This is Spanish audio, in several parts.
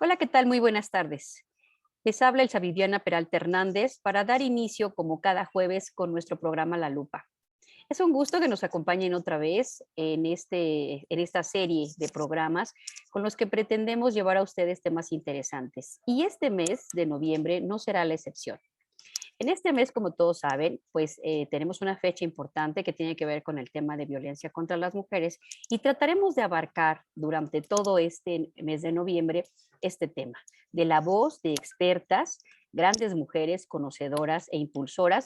Hola, ¿qué tal? Muy buenas tardes. Les habla Elsa Viviana Peralta Hernández para dar inicio, como cada jueves, con nuestro programa La Lupa. Es un gusto que nos acompañen otra vez en esta serie de programas con los que pretendemos llevar a ustedes temas interesantes. Y este mes de noviembre no será la excepción. En este mes, como todos saben, pues tenemos una fecha importante que tiene que ver con el tema de violencia contra las mujeres y trataremos de abarcar durante todo este mes de noviembre este tema, de la voz de expertas, grandes mujeres conocedoras e impulsoras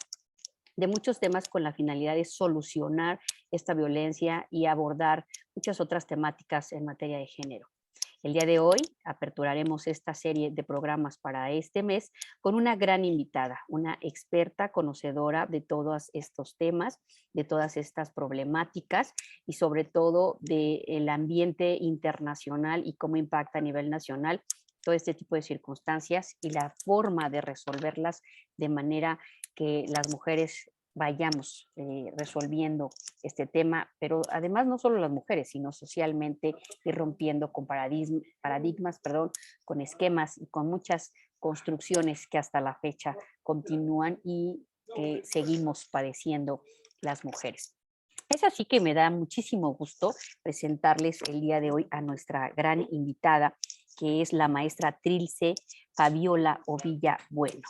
de muchos temas con la finalidad de solucionar esta violencia y abordar muchas otras temáticas en materia de género. El día de hoy aperturaremos esta serie de programas para este mes con una gran invitada, una experta conocedora de todos estos temas, de todas estas problemáticas y sobre todo del ambiente internacional y cómo impacta a nivel nacional todo este tipo de circunstancias y la forma de resolverlas de manera que las mujeres vayamos resolviendo este tema, pero además no solo las mujeres, sino socialmente ir rompiendo con paradigmas, perdón, con esquemas y con muchas construcciones que hasta la fecha continúan y que seguimos padeciendo las mujeres. Es así que me da muchísimo gusto presentarles el día de hoy a nuestra gran invitada, que es la maestra Trilce Fabiola Ovilla Bueno.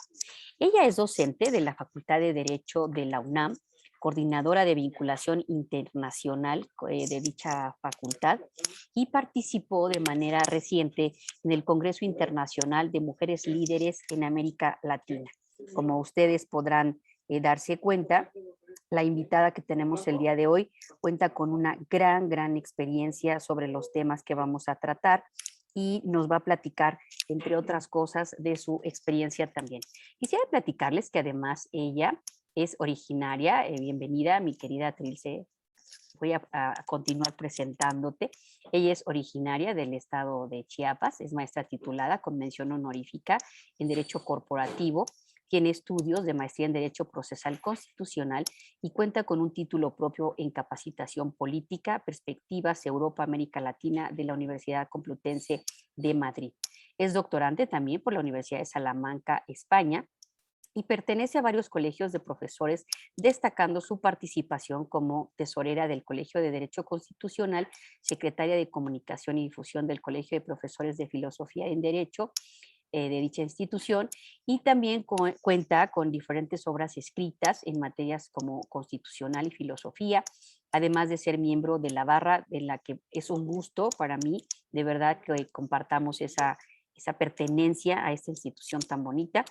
Ella es docente de la Facultad de Derecho de la UNAM, coordinadora de vinculación internacional de dicha facultad y participó de manera reciente en el Congreso Internacional de Mujeres Líderes en América Latina. Como ustedes podrán darse cuenta, la invitada que tenemos el día de hoy cuenta con una gran experiencia sobre los temas que vamos a tratar y nos va a platicar, entre otras cosas, de su experiencia también. Quisiera platicarles que además ella es originaria, bienvenida mi querida Trilce, voy a continuar presentándote. Ella es originaria del estado de Chiapas, es maestra titulada con mención honorífica en Derecho Corporativo, tiene estudios de maestría en Derecho Procesal Constitucional y cuenta con un título propio en Capacitación Política, Perspectivas Europa, América Latina de la Universidad Complutense de Madrid. Es doctorante también por la Universidad de Salamanca, España, y pertenece a varios colegios de profesores, destacando su participación como tesorera del Colegio de Derecho Constitucional, secretaria de Comunicación y Difusión del Colegio de Profesores de Filosofía en Derecho de dicha institución, y también cuenta con diferentes obras escritas en materias como constitucional y filosofía, además de ser miembro de la barra, de la que es un gusto para mí, de verdad, que compartamos esa pertenencia a esta institución tan bonita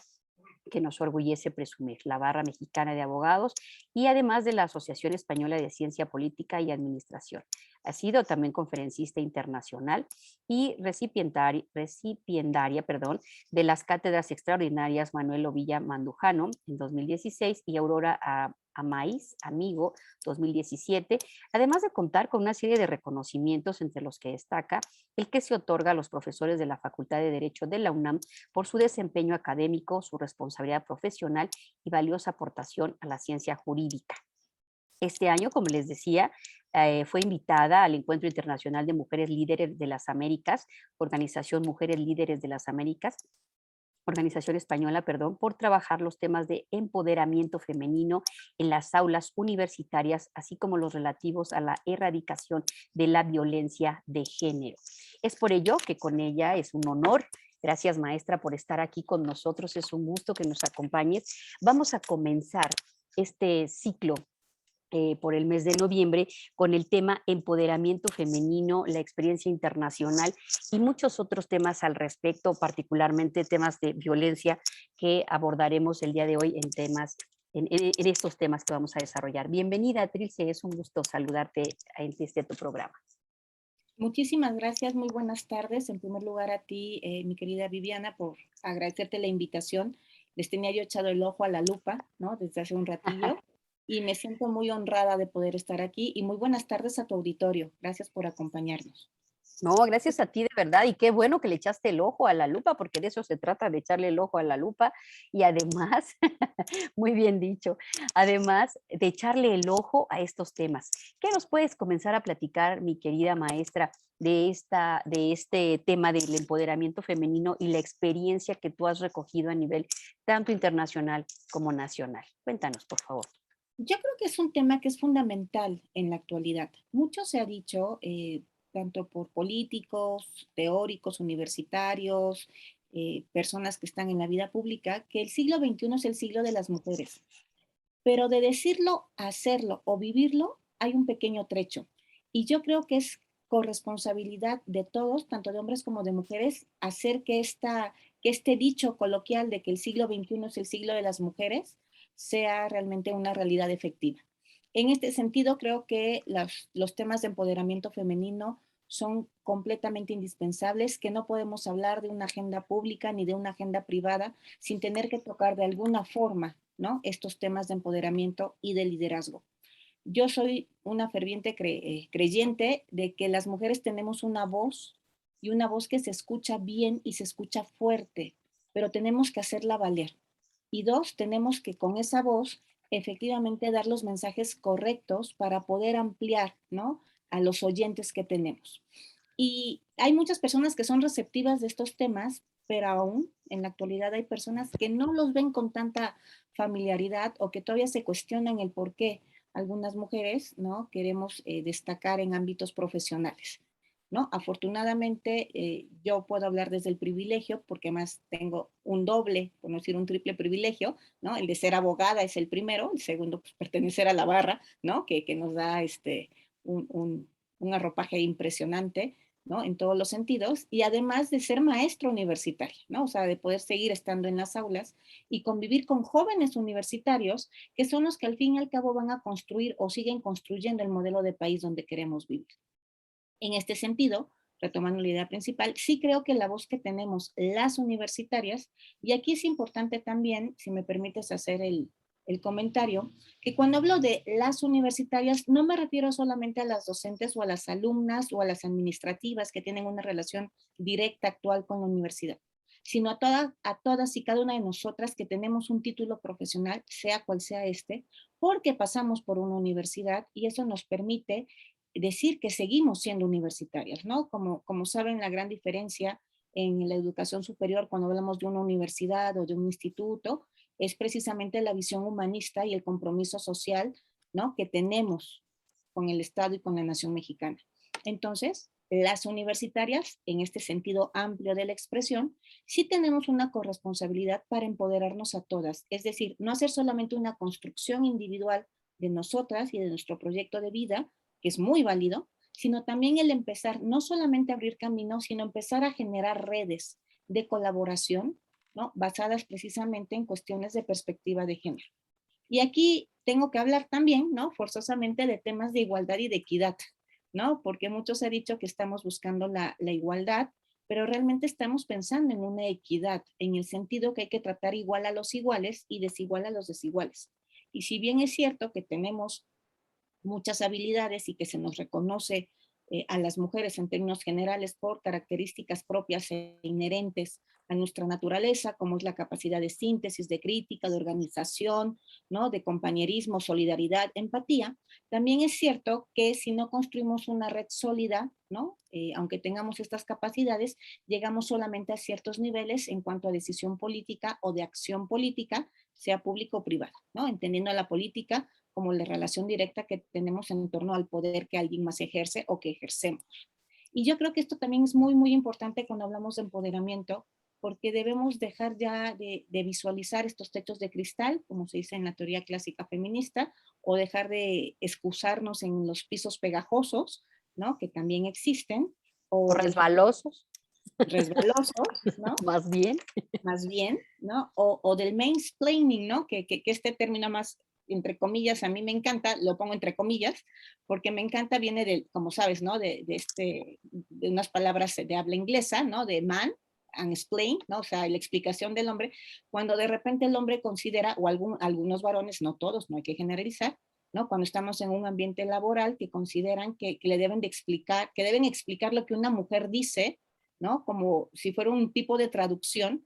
que nos orgullece presumir, la Barra Mexicana de Abogados y además de la Asociación Española de Ciencia Política y Administración. Ha sido también conferencista internacional y recipiendaria, de las cátedras extraordinarias Manuel Ovilla Mandujano en 2016 y Aurora Amaiz, Amigo, 2017, además de contar con una serie de reconocimientos entre los que destaca el que se otorga a los profesores de la Facultad de Derecho de la UNAM por su desempeño académico, su responsabilidad profesional y valiosa aportación a la ciencia jurídica. Este año, como les decía, fue invitada al Encuentro Internacional de Mujeres Líderes de las Américas, Organización Mujeres Líderes de las Américas, organización española, perdón, por trabajar los temas de empoderamiento femenino en las aulas universitarias, así como los relativos a la erradicación de la violencia de género. Es por ello que con ella es un honor. Gracias, maestra, por estar aquí con nosotros. Es un gusto que nos acompañes. Vamos a comenzar este ciclo por el mes de noviembre con el tema empoderamiento femenino, la experiencia internacional y muchos otros temas al respecto, particularmente temas de violencia que abordaremos el día de hoy en estos temas que vamos a desarrollar. Bienvenida, Trilce, es un gusto saludarte en tu programa. Muchísimas gracias, muy buenas tardes. En primer lugar a ti, mi querida Viviana, por agradecerte la invitación. Les tenía yo echado el ojo a la lupa, ¿no? Desde hace un ratillo y me siento muy honrada de poder estar aquí y muy buenas tardes a tu auditorio. Gracias por acompañarnos. No, gracias a ti de verdad y qué bueno que le echaste el ojo a la lupa porque de eso se trata, de echarle el ojo a la lupa y además, muy bien dicho, además de echarle el ojo a estos temas. ¿Qué nos puedes comenzar a platicar, mi querida maestra, de este tema del empoderamiento femenino y la experiencia que tú has recogido a nivel tanto internacional como nacional? Cuéntanos, por favor. Yo creo que es un tema que es fundamental en la actualidad. Mucho se ha dicho, tanto por políticos, teóricos, universitarios, personas que están en la vida pública, que el siglo XXI es el siglo de las mujeres. Pero de decirlo, hacerlo o vivirlo, hay un pequeño trecho. Y yo creo que es corresponsabilidad de todos, tanto de hombres como de mujeres, hacer que este dicho coloquial de que el siglo XXI es el siglo de las mujeres sea realmente una realidad efectiva. En este sentido, creo que los temas de empoderamiento femenino son completamente indispensables, que no podemos hablar de una agenda pública ni de una agenda privada sin tener que tocar de alguna forma, ¿no?, estos temas de empoderamiento y de liderazgo. Yo soy una ferviente creyente de que las mujeres tenemos una voz y una voz que se escucha bien y se escucha fuerte, pero tenemos que hacerla valer. Y dos, tenemos que con esa voz efectivamente dar los mensajes correctos para poder ampliar, ¿no?, a los oyentes que tenemos. Y hay muchas personas que son receptivas de estos temas, pero aún en la actualidad hay personas que no los ven con tanta familiaridad o que todavía se cuestionan el por qué algunas mujeres, ¿no?, queremos destacar en ámbitos profesionales, ¿no? Afortunadamente, yo puedo hablar desde el privilegio, porque más tengo un doble, por no decir un triple privilegio, ¿no? El de ser abogada es el primero, el segundo, pues pertenecer a la barra, ¿no?, que nos da un, un, un arropaje impresionante, ¿no?, en todos los sentidos, y además de ser maestra universitaria, ¿no?, o sea, de poder seguir estando en las aulas y convivir con jóvenes universitarios que son los que al fin y al cabo van a construir o siguen construyendo el modelo de país donde queremos vivir. En este sentido, retomando la idea principal, sí creo que la voz que tenemos las universitarias, y aquí es importante también, si me permites hacer el comentario, que cuando hablo de las universitarias no me refiero solamente a las docentes o a las alumnas o a las administrativas que tienen una relación directa actual con la universidad, sino a todas y cada una de nosotras que tenemos un título profesional, sea cual sea porque pasamos por una universidad y eso nos permite decir que seguimos siendo universitarias, ¿no? Como saben, la gran diferencia en la educación superior cuando hablamos de una universidad o de un instituto es precisamente la visión humanista y el compromiso social, ¿no?, que tenemos con el Estado y con la nación mexicana. Entonces, las universitarias, en este sentido amplio de la expresión, sí tenemos una corresponsabilidad para empoderarnos a todas, es decir, no hacer solamente una construcción individual de nosotras y de nuestro proyecto de vida, que es muy válido, sino también el empezar no solamente a abrir caminos, sino empezar a generar redes de colaboración, ¿no?, basadas precisamente en cuestiones de perspectiva de género. Y aquí tengo que hablar también, ¿no?, forzosamente de temas de igualdad y de equidad, ¿no? Porque muchos han dicho que estamos buscando la igualdad, pero realmente estamos pensando en una equidad, en el sentido que hay que tratar igual a los iguales y desigual a los desiguales. Y si bien es cierto que tenemos muchas habilidades y que se nos reconoce a las mujeres en términos generales por características propias e inherentes a nuestra naturaleza, como es la capacidad de síntesis, de crítica, de organización, ¿no?, de compañerismo, solidaridad, empatía. También es cierto que si no construimos una red sólida, ¿no?, aunque tengamos estas capacidades, llegamos solamente a ciertos niveles en cuanto a decisión política o de acción política, sea pública o privada, ¿no?, entendiendo a la política como la relación directa que tenemos en torno al poder que alguien más ejerce o que ejercemos. Y yo creo que esto también es muy, muy importante cuando hablamos de empoderamiento, porque debemos dejar ya de visualizar estos techos de cristal, como se dice en la teoría clásica feminista, o dejar de excusarnos en los pisos pegajosos, ¿no?, que también existen, O o dejar resbalosos, resbalosos, ¿no?, más bien. más bien, ¿no? O del mansplaining, ¿no? Que este término más, entre comillas, a mí me encanta, lo pongo entre comillas, porque me encanta, viene de, como sabes, ¿no? De unas palabras de habla inglesa, ¿no? De man and explain, ¿no? O sea, la explicación del hombre, cuando de repente el hombre considera, o algunos varones, no todos, no hay que generalizar, ¿no? Cuando estamos en un ambiente laboral que consideran que le deben de explicar, que deben explicar lo que una mujer dice, ¿no? Como si fuera un tipo de traducción,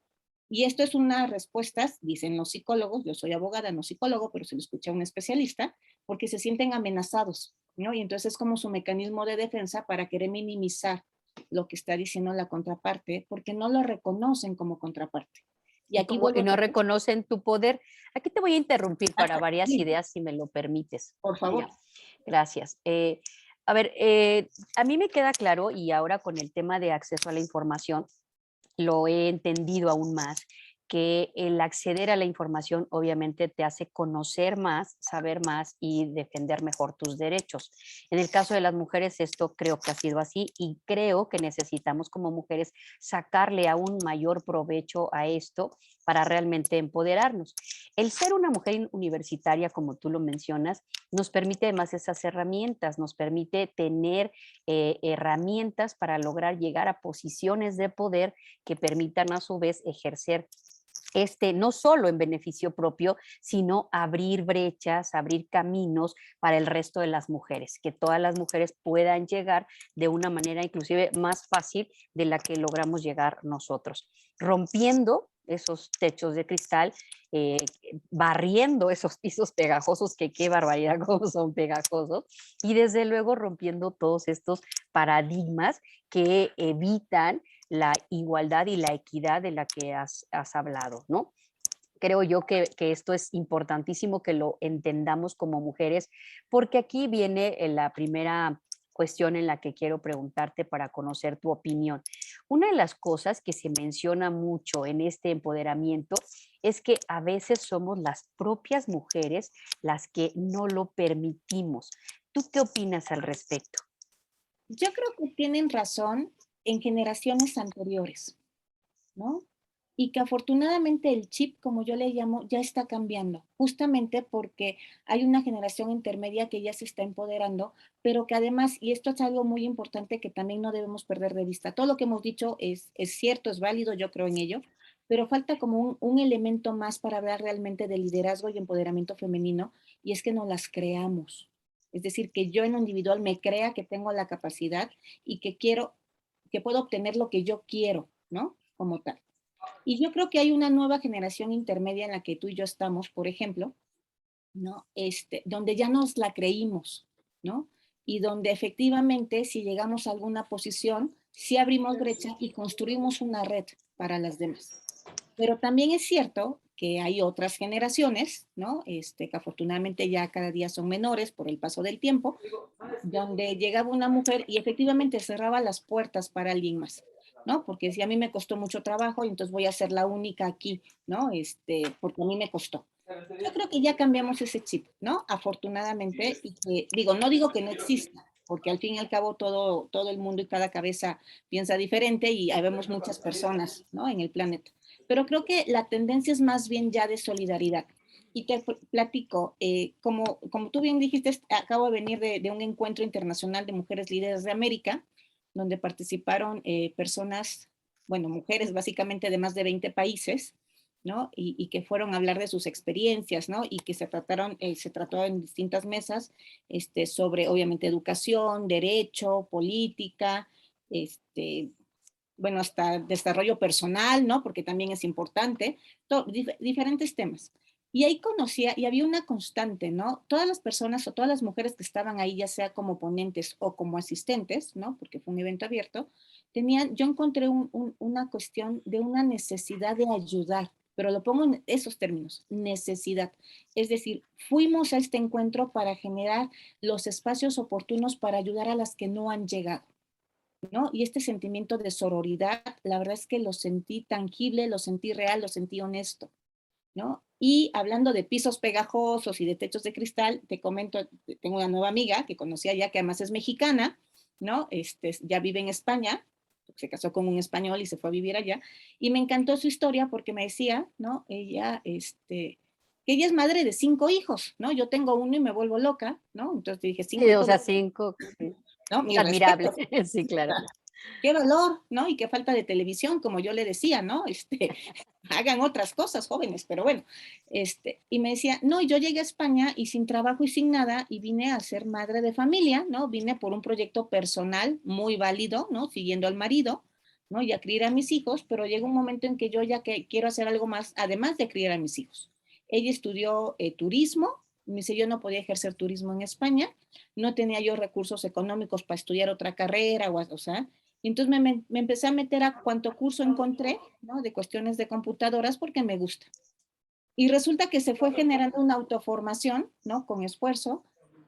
y esto es una respuesta, dicen los psicólogos, yo soy abogada, no psicólogo, pero se lo escuché a un especialista, porque se sienten amenazados, ¿no? Y entonces es como su mecanismo de defensa para querer minimizar lo que está diciendo la contraparte, porque no lo reconocen como contraparte. Y Y aquí como vuelvo y no otra vez. reconocen tu poder. Aquí te voy a interrumpir para varias Sí, ideas, si me lo permites. por Mira, favor. gracias. A ver, a mí me queda claro, y ahora con el tema de acceso a la información, lo he entendido aún más, que el acceder a la información obviamente te hace conocer más, saber más y defender mejor tus derechos. En el caso de las mujeres, esto creo que ha sido así y creo que necesitamos como mujeres sacarle aún mayor provecho a esto para realmente empoderarnos. El ser una mujer universitaria, como tú lo mencionas, nos permite además esas herramientas, nos permite tener herramientas para lograr llegar a posiciones de poder que permitan a su vez ejercer no solo en beneficio propio, sino abrir brechas, abrir caminos para el resto de las mujeres, que todas las mujeres puedan llegar de una manera inclusive más fácil de la que logramos llegar nosotros, rompiendo esos techos de cristal, eh, barriendo esos pisos pegajosos, que qué barbaridad cómo son pegajosos, y desde luego rompiendo todos estos paradigmas que evitan la igualdad y la equidad de la que has hablado, ¿no? Creo yo que esto es importantísimo que lo entendamos como mujeres, porque aquí viene la primera cuestión en la que quiero preguntarte para conocer tu opinión. Una de las cosas que se menciona mucho en este empoderamiento es que a veces somos las propias mujeres las que no lo permitimos. ¿Tú qué opinas al respecto? Yo creo que tienen razón en generaciones anteriores, ¿no? Y que afortunadamente el chip, como yo le llamo, ya está cambiando, justamente porque hay una generación intermedia que ya se está empoderando, pero que además, y esto es algo muy importante que también no debemos perder de vista, todo lo que hemos dicho es cierto, es válido, yo creo en ello, pero falta como un elemento más para hablar realmente de liderazgo y empoderamiento femenino, y es que no las creamos. Es decir, que yo en lo individual me crea que tengo la capacidad y que quiero, que puedo obtener lo que yo quiero, ¿no? Como tal. Y yo creo que hay una nueva generación intermedia en la que tú y yo estamos, por ejemplo, ¿no? Donde ya nos la creímos, ¿no? Y donde efectivamente, si llegamos a alguna posición, sí abrimos brecha y construimos una red para las demás. Pero también es cierto que hay otras generaciones, ¿no? Que afortunadamente ya cada día son menores por el paso del tiempo, donde llegaba una mujer y efectivamente cerraba las puertas para alguien más, ¿no? Porque si a mí me costó mucho trabajo, y entonces voy a ser la única aquí, ¿no? Porque a mí me costó. Yo creo que ya cambiamos ese chip, ¿no? Afortunadamente, y que, digo, no digo que no exista, porque al fin y al cabo todo el mundo y cada cabeza piensa diferente y habemos muchas personas, ¿no? En el planeta. Pero creo que la tendencia es más bien ya de solidaridad. Y te platico, como tú bien dijiste, acabo de venir de un encuentro internacional de mujeres líderes de América, donde participaron personas, bueno, mujeres básicamente de más de 20 países, ¿no? Y que fueron a hablar de sus experiencias, ¿no? Y que se trató en distintas mesas, sobre obviamente educación, derecho, política, este, bueno, hasta desarrollo personal, ¿no? Porque también es importante, diferentes temas. Y ahí conocía, y había una constante, ¿no? Todas las personas o todas las mujeres que estaban ahí, ya sea como ponentes o como asistentes, ¿no? Porque fue un evento abierto, yo encontré una cuestión de una necesidad de ayudar, pero lo pongo en esos términos, necesidad. Es decir, fuimos a este encuentro para generar los espacios oportunos para ayudar a las que no han llegado, ¿no? Y este sentimiento de sororidad, la verdad es que lo sentí tangible, lo sentí real, lo sentí honesto, ¿no? Y hablando de pisos pegajosos y de techos de cristal, te comento, tengo una nueva amiga que conocía ya, que además es mexicana, ¿no? Ya vive en España, se casó con un español y se fue a vivir allá, y me encantó su historia porque me decía, ¿no? Que ella es madre de 5 hijos, ¿no? Yo tengo uno y me vuelvo loca, ¿no? Entonces dije, 5 Sí, o hijos, sea, 5, sí. ¿no? Mis Admirable, respetos. sí, claro. Qué valor, ¿no? Y qué falta de televisión, como yo le decía, ¿no? Hagan otras cosas, jóvenes, pero bueno. Y me decía, no, yo llegué a España y sin trabajo y sin nada, y vine a ser madre de familia, ¿no? Vine por un proyecto personal muy válido, ¿no? Siguiendo al marido, ¿no? Y a criar a mis hijos, pero llega un momento en que yo ya quiero hacer algo más, además de criar a mis hijos. Ella estudió turismo, Me dice, yo no podía ejercer turismo en España, no tenía yo recursos económicos para estudiar otra carrera, o sea, entonces me empecé a meter a cuanto curso encontré, ¿no? De cuestiones de computadoras porque me gusta. Y resulta que se fue generando una autoformación, ¿no? Con esfuerzo,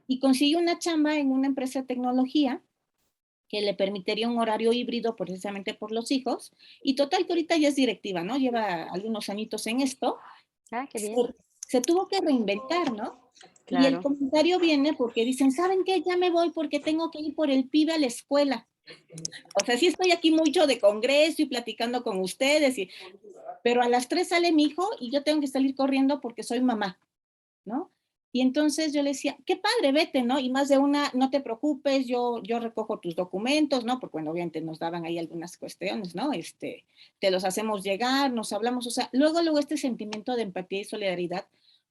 y consiguió una chamba en una empresa de tecnología que le permitiría un horario híbrido precisamente por los hijos. Y total que ahorita ya es directiva, ¿no? Lleva algunos añitos en esto. Ah, qué Se, bien. se tuvo que reinventar, ¿no? Y el Claro. comentario viene porque dicen, ¿saben qué? Ya me voy porque tengo que ir por el pibe a la escuela. O sea, sí estoy aquí mucho de congreso y platicando con ustedes, pero a las 3 sale mi hijo y yo tengo que salir corriendo porque soy mamá, ¿no? Y entonces yo le decía, qué padre, vete, ¿no? Y más de una, no te preocupes, yo recojo tus documentos, ¿no? Porque bueno, obviamente nos daban ahí algunas cuestiones, ¿no? Te los hacemos llegar, nos hablamos, o sea, luego este sentimiento de empatía y solidaridad,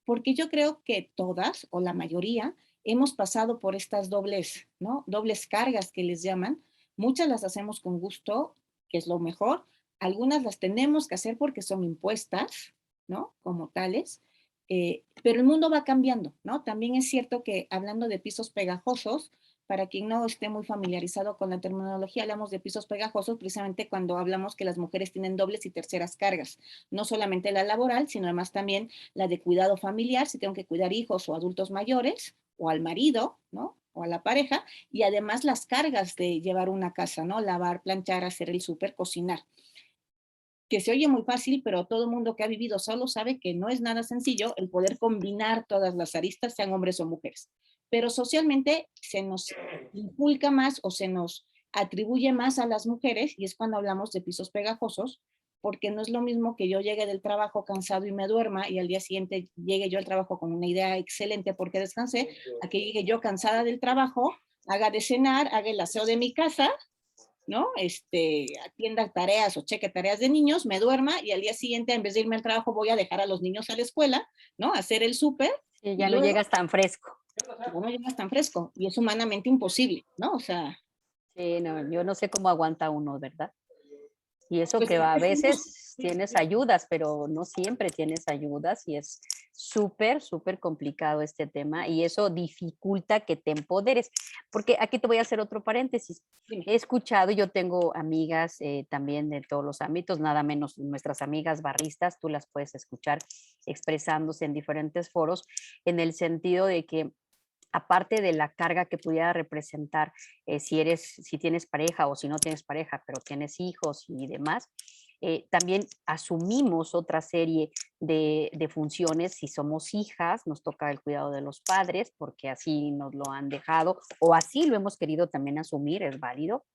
porque yo creo que todas, o la mayoría, hemos pasado por estas dobles, ¿no? Dobles cargas que les llaman. Muchas las hacemos con gusto, que es lo mejor. Algunas las tenemos que hacer porque son impuestas, ¿no? Como tales. Pero el mundo va cambiando, ¿no? También es cierto que hablando de pisos pegajosos, para quien no esté muy familiarizado con la terminología, hablamos de pisos pegajosos precisamente cuando hablamos que las mujeres tienen dobles y terceras cargas, no solamente la laboral, sino además también la de cuidado familiar, si tengo que cuidar hijos o adultos mayores, o al marido, ¿no? O a la pareja, y además las cargas de llevar una casa, ¿no? Lavar, planchar, hacer el súper, cocinar, que se oye muy fácil, pero todo el mundo que ha vivido solo sabe que no es nada sencillo el poder combinar todas las aristas, sean hombres o mujeres. Pero socialmente se nos inculca más o se nos atribuye más a las mujeres, y es cuando hablamos de pisos pegajosos, porque no es lo mismo que yo llegue del trabajo cansado y me duerma y al día siguiente llegue yo al trabajo con una idea excelente porque descansé, a que llegue yo cansada del trabajo, haga de cenar, haga el aseo de mi casa, ¿no? Atienda tareas o cheque tareas de niños, me duerma y al día siguiente, en vez de irme al trabajo, voy a dejar a los niños a la escuela, ¿no? Hacer el súper Sí, y ya no luego llegas tan fresco. no llegas tan fresco y es humanamente imposible, ¿no? O sea, Sí, no, yo no sé cómo aguanta uno, ¿verdad? Y eso pues que a empecemos, veces tienes ayudas, pero no siempre tienes ayudas y es súper, súper complicado este tema y eso dificulta que te empoderes. Porque aquí te voy a hacer otro paréntesis. dime. He escuchado, yo tengo amigas también de todos los ámbitos, nada menos nuestras amigas barristas, tú las puedes escuchar expresándose en diferentes foros en el sentido de que aparte de la carga que pudiera representar si tienes pareja o si no tienes pareja, pero tienes hijos y demás, también asumimos otra serie de funciones. Si somos hijas, nos toca el cuidado de los padres, porque así nos lo han dejado o así lo hemos querido también asumir, es válido.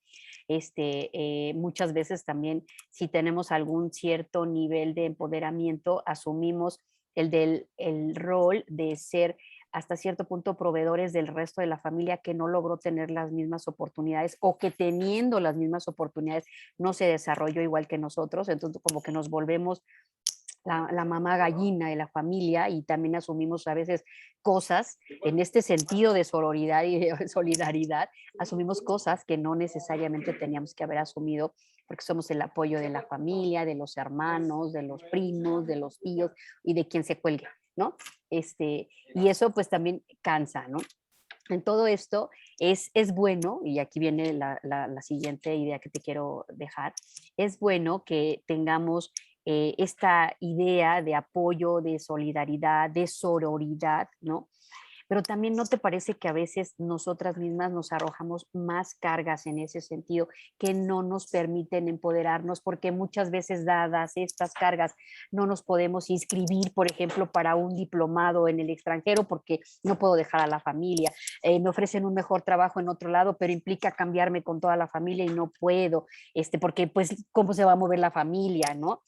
Muchas veces también, si tenemos algún cierto nivel de empoderamiento, asumimos el rol de ser hasta cierto punto proveedores del resto de la familia que no logró tener las mismas oportunidades o que teniendo las mismas oportunidades no se desarrolló igual que nosotros. Entonces, como que nos volvemos la mamá gallina de la familia y también asumimos a veces cosas en este sentido de sororidad y de solidaridad, asumimos cosas que no necesariamente teníamos que haber asumido porque somos el apoyo de la familia, de los hermanos, de los primos, de los tíos y de quien se cuelgue, ¿no? Y eso pues también cansa, ¿no? En todo esto es bueno, y aquí viene la siguiente idea que te quiero dejar, es bueno que tengamos esta idea de apoyo, de solidaridad, de sororidad, ¿no? Pero también no te parece que a veces nosotras mismas nos arrojamos más cargas en ese sentido que no nos permiten empoderarnos porque muchas veces dadas estas cargas no nos podemos inscribir, por ejemplo, para un diplomado en el extranjero porque no puedo dejar a la familia. Me ofrecen un mejor trabajo en otro lado, pero implica cambiarme con toda la familia y no puedo, porque pues cómo se va a mover la familia, ¿no?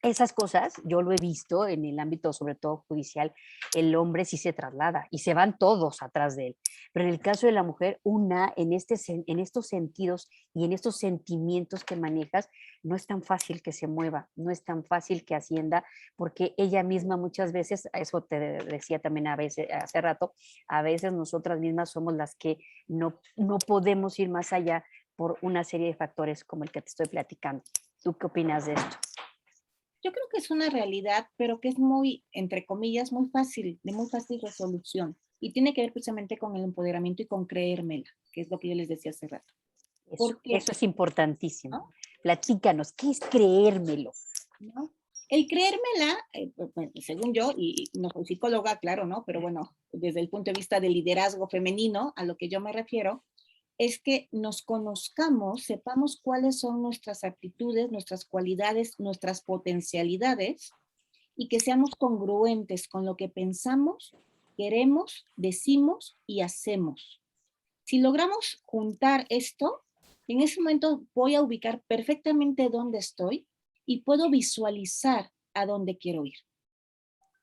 Esas cosas yo lo he visto en el ámbito, sobre todo judicial, el hombre sí se traslada y se van todos atrás de él. Pero en el caso de la mujer, en estos sentidos y en estos sentimientos que manejas, no es tan fácil que se mueva, no es tan fácil que ascienda, porque ella misma muchas veces, eso te decía también a veces, hace rato, a veces nosotras mismas somos las que no podemos ir más allá por una serie de factores como el que te estoy platicando. ¿Tú qué opinas de esto? Yo creo que es una realidad, pero que es muy, entre comillas, muy fácil, de muy fácil resolución. Y tiene que ver precisamente con el empoderamiento y con creérmela, que es lo que yo les decía hace rato. ¿Por qué? Eso es importantísimo. ¿No? Platícanos, ¿qué es creérmelo? ¿No? El creérmela, bueno, según yo, y no soy psicóloga, claro, ¿no? Pero bueno, desde el punto de vista del liderazgo femenino, a lo que yo me refiero, es que nos conozcamos, sepamos cuáles son nuestras aptitudes, nuestras cualidades, nuestras potencialidades, y que seamos congruentes con lo que pensamos, queremos, decimos y hacemos. Si logramos juntar esto, en ese momento voy a ubicar perfectamente dónde estoy y puedo visualizar a dónde quiero ir.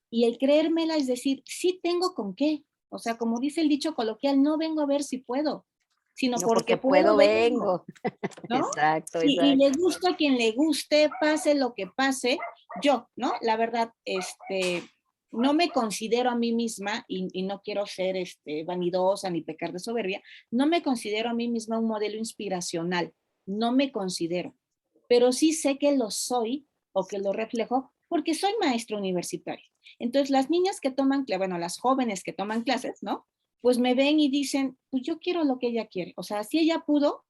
Y el creérmela es decir, sí tengo con qué. O sea, como dice el dicho coloquial, no vengo a ver si puedo, sino No porque porque puedo, puedo, vengo, vengo. ¿no? Exacto, Y le exacto. gusta a quien le guste, pase lo que pase, yo, ¿no? La verdad, no me considero a mí misma, y no quiero ser vanidosa ni pecar de soberbia, no me considero a mí misma un modelo inspiracional, no me considero, pero sí sé que lo soy o que lo reflejo porque soy maestra universitaria. Entonces, las niñas que toman, bueno, las jóvenes que toman clases, ¿no? Pues me ven y dicen, pues yo quiero lo que ella quiere. O sea, si ella pudo,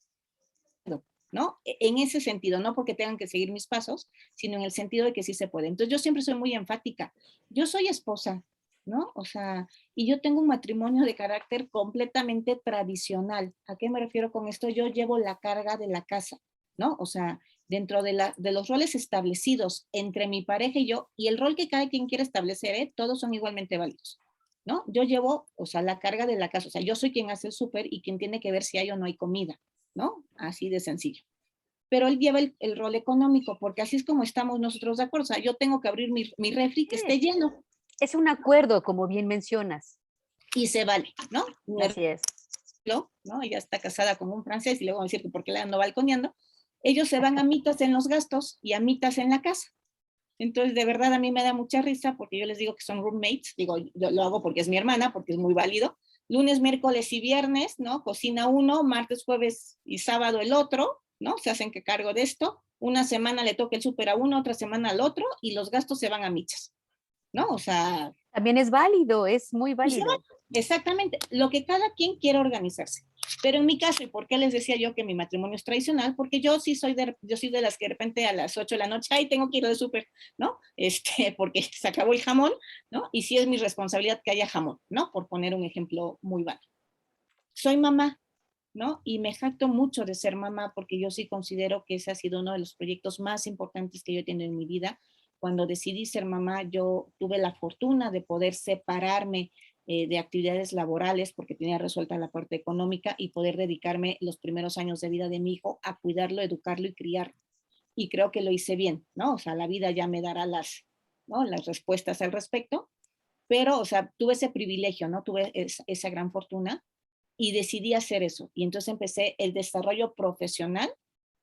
¿no? En ese sentido, no porque tengan que seguir mis pasos, sino en el sentido de que sí se puede. Entonces yo siempre soy muy enfática. Yo soy esposa, ¿no? O sea, y yo tengo un matrimonio de carácter completamente tradicional. ¿A qué me refiero con esto? Yo llevo la carga de la casa, ¿no? O sea, dentro de los roles establecidos entre mi pareja y yo, y el rol que cada quien quiere establecer, todos son igualmente válidos, ¿no? Yo llevo, o sea, la carga de la casa, o sea, yo soy quien hace el súper y quien tiene que ver si hay o no hay comida, ¿no? Así de sencillo. Pero él lleva el rol económico, porque así es como estamos nosotros de acuerdo. O sea, yo tengo que abrir mi refri que esté Sí, lleno es un acuerdo, como bien mencionas. y se vale, ¿no? Mi Así es. hermano, ¿no? Ella está casada con un francés y luego vamos a decir que porque le ando balconeando. Ellos se van a mitas en los gastos y a mitas en la casa. Entonces, de verdad, a mí me da mucha risa porque yo les digo que son roommates. Digo, yo lo hago porque es mi hermana, porque es muy válido. Lunes, miércoles y viernes, ¿no? Cocina uno, martes, jueves y sábado el otro, ¿no? Se hacen que cargo de esto. Una semana le toca el súper a uno, otra semana al otro y los gastos se van a michas, ¿no? O sea, También es válido, es muy y se van. válido. Exactamente, lo que cada quien quiere organizarse. Pero en mi caso, ¿y por qué les decía yo que mi matrimonio es tradicional? Porque yo sí yo soy de las que de repente a las 8 de la noche, ay, tengo que ir al súper, ¿no? Porque se acabó el jamón, ¿no? Y sí es mi responsabilidad que haya jamón, ¿no? Por poner un ejemplo muy válido. Soy mamá, ¿no? Y me jacto mucho de ser mamá porque yo sí considero que ese ha sido uno de los proyectos más importantes que yo he tenido en mi vida. Cuando decidí ser mamá, yo tuve la fortuna de poder separarme de actividades laborales porque tenía resuelta la parte económica y poder dedicarme los primeros años de vida de mi hijo a cuidarlo, educarlo y criarlo. Y creo que lo hice bien, ¿no? O sea, la vida ya me dará ¿no? Las respuestas al respecto, pero, o sea, tuve ese privilegio, ¿no? Tuve esa gran fortuna y decidí hacer eso. Y entonces empecé el desarrollo profesional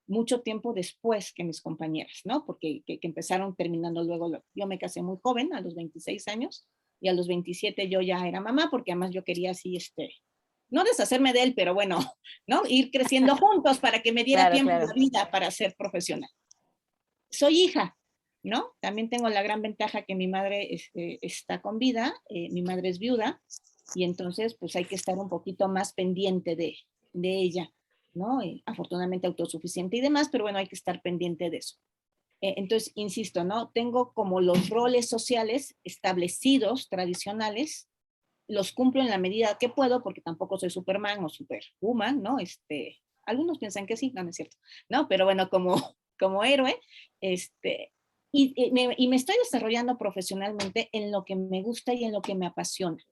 mucho tiempo después que mis compañeras, ¿no? Porque que empezaron terminando luego. Yo me casé muy joven, a los 26 años, y a los 27 yo ya era mamá, porque además yo quería así, no deshacerme de él, pero bueno, ¿no? Ir creciendo juntos para que me diera Claro, tiempo claro. la vida para ser profesional. Soy hija, ¿no? También tengo la gran ventaja que mi madre está con vida, mi madre es viuda, y entonces pues hay que estar un poquito más pendiente de ella, ¿no? Afortunadamente autosuficiente y demás, pero bueno, hay que estar pendiente de eso. Entonces, insisto, ¿no? Tengo como los roles sociales establecidos, tradicionales, los cumplo en la medida que puedo, porque tampoco soy Superman o Superwoman, ¿no? Algunos piensan que sí, no, no es cierto, ¿no? Pero bueno, como héroe, y me estoy desarrollando profesionalmente en lo que me gusta y en lo que me apasiona.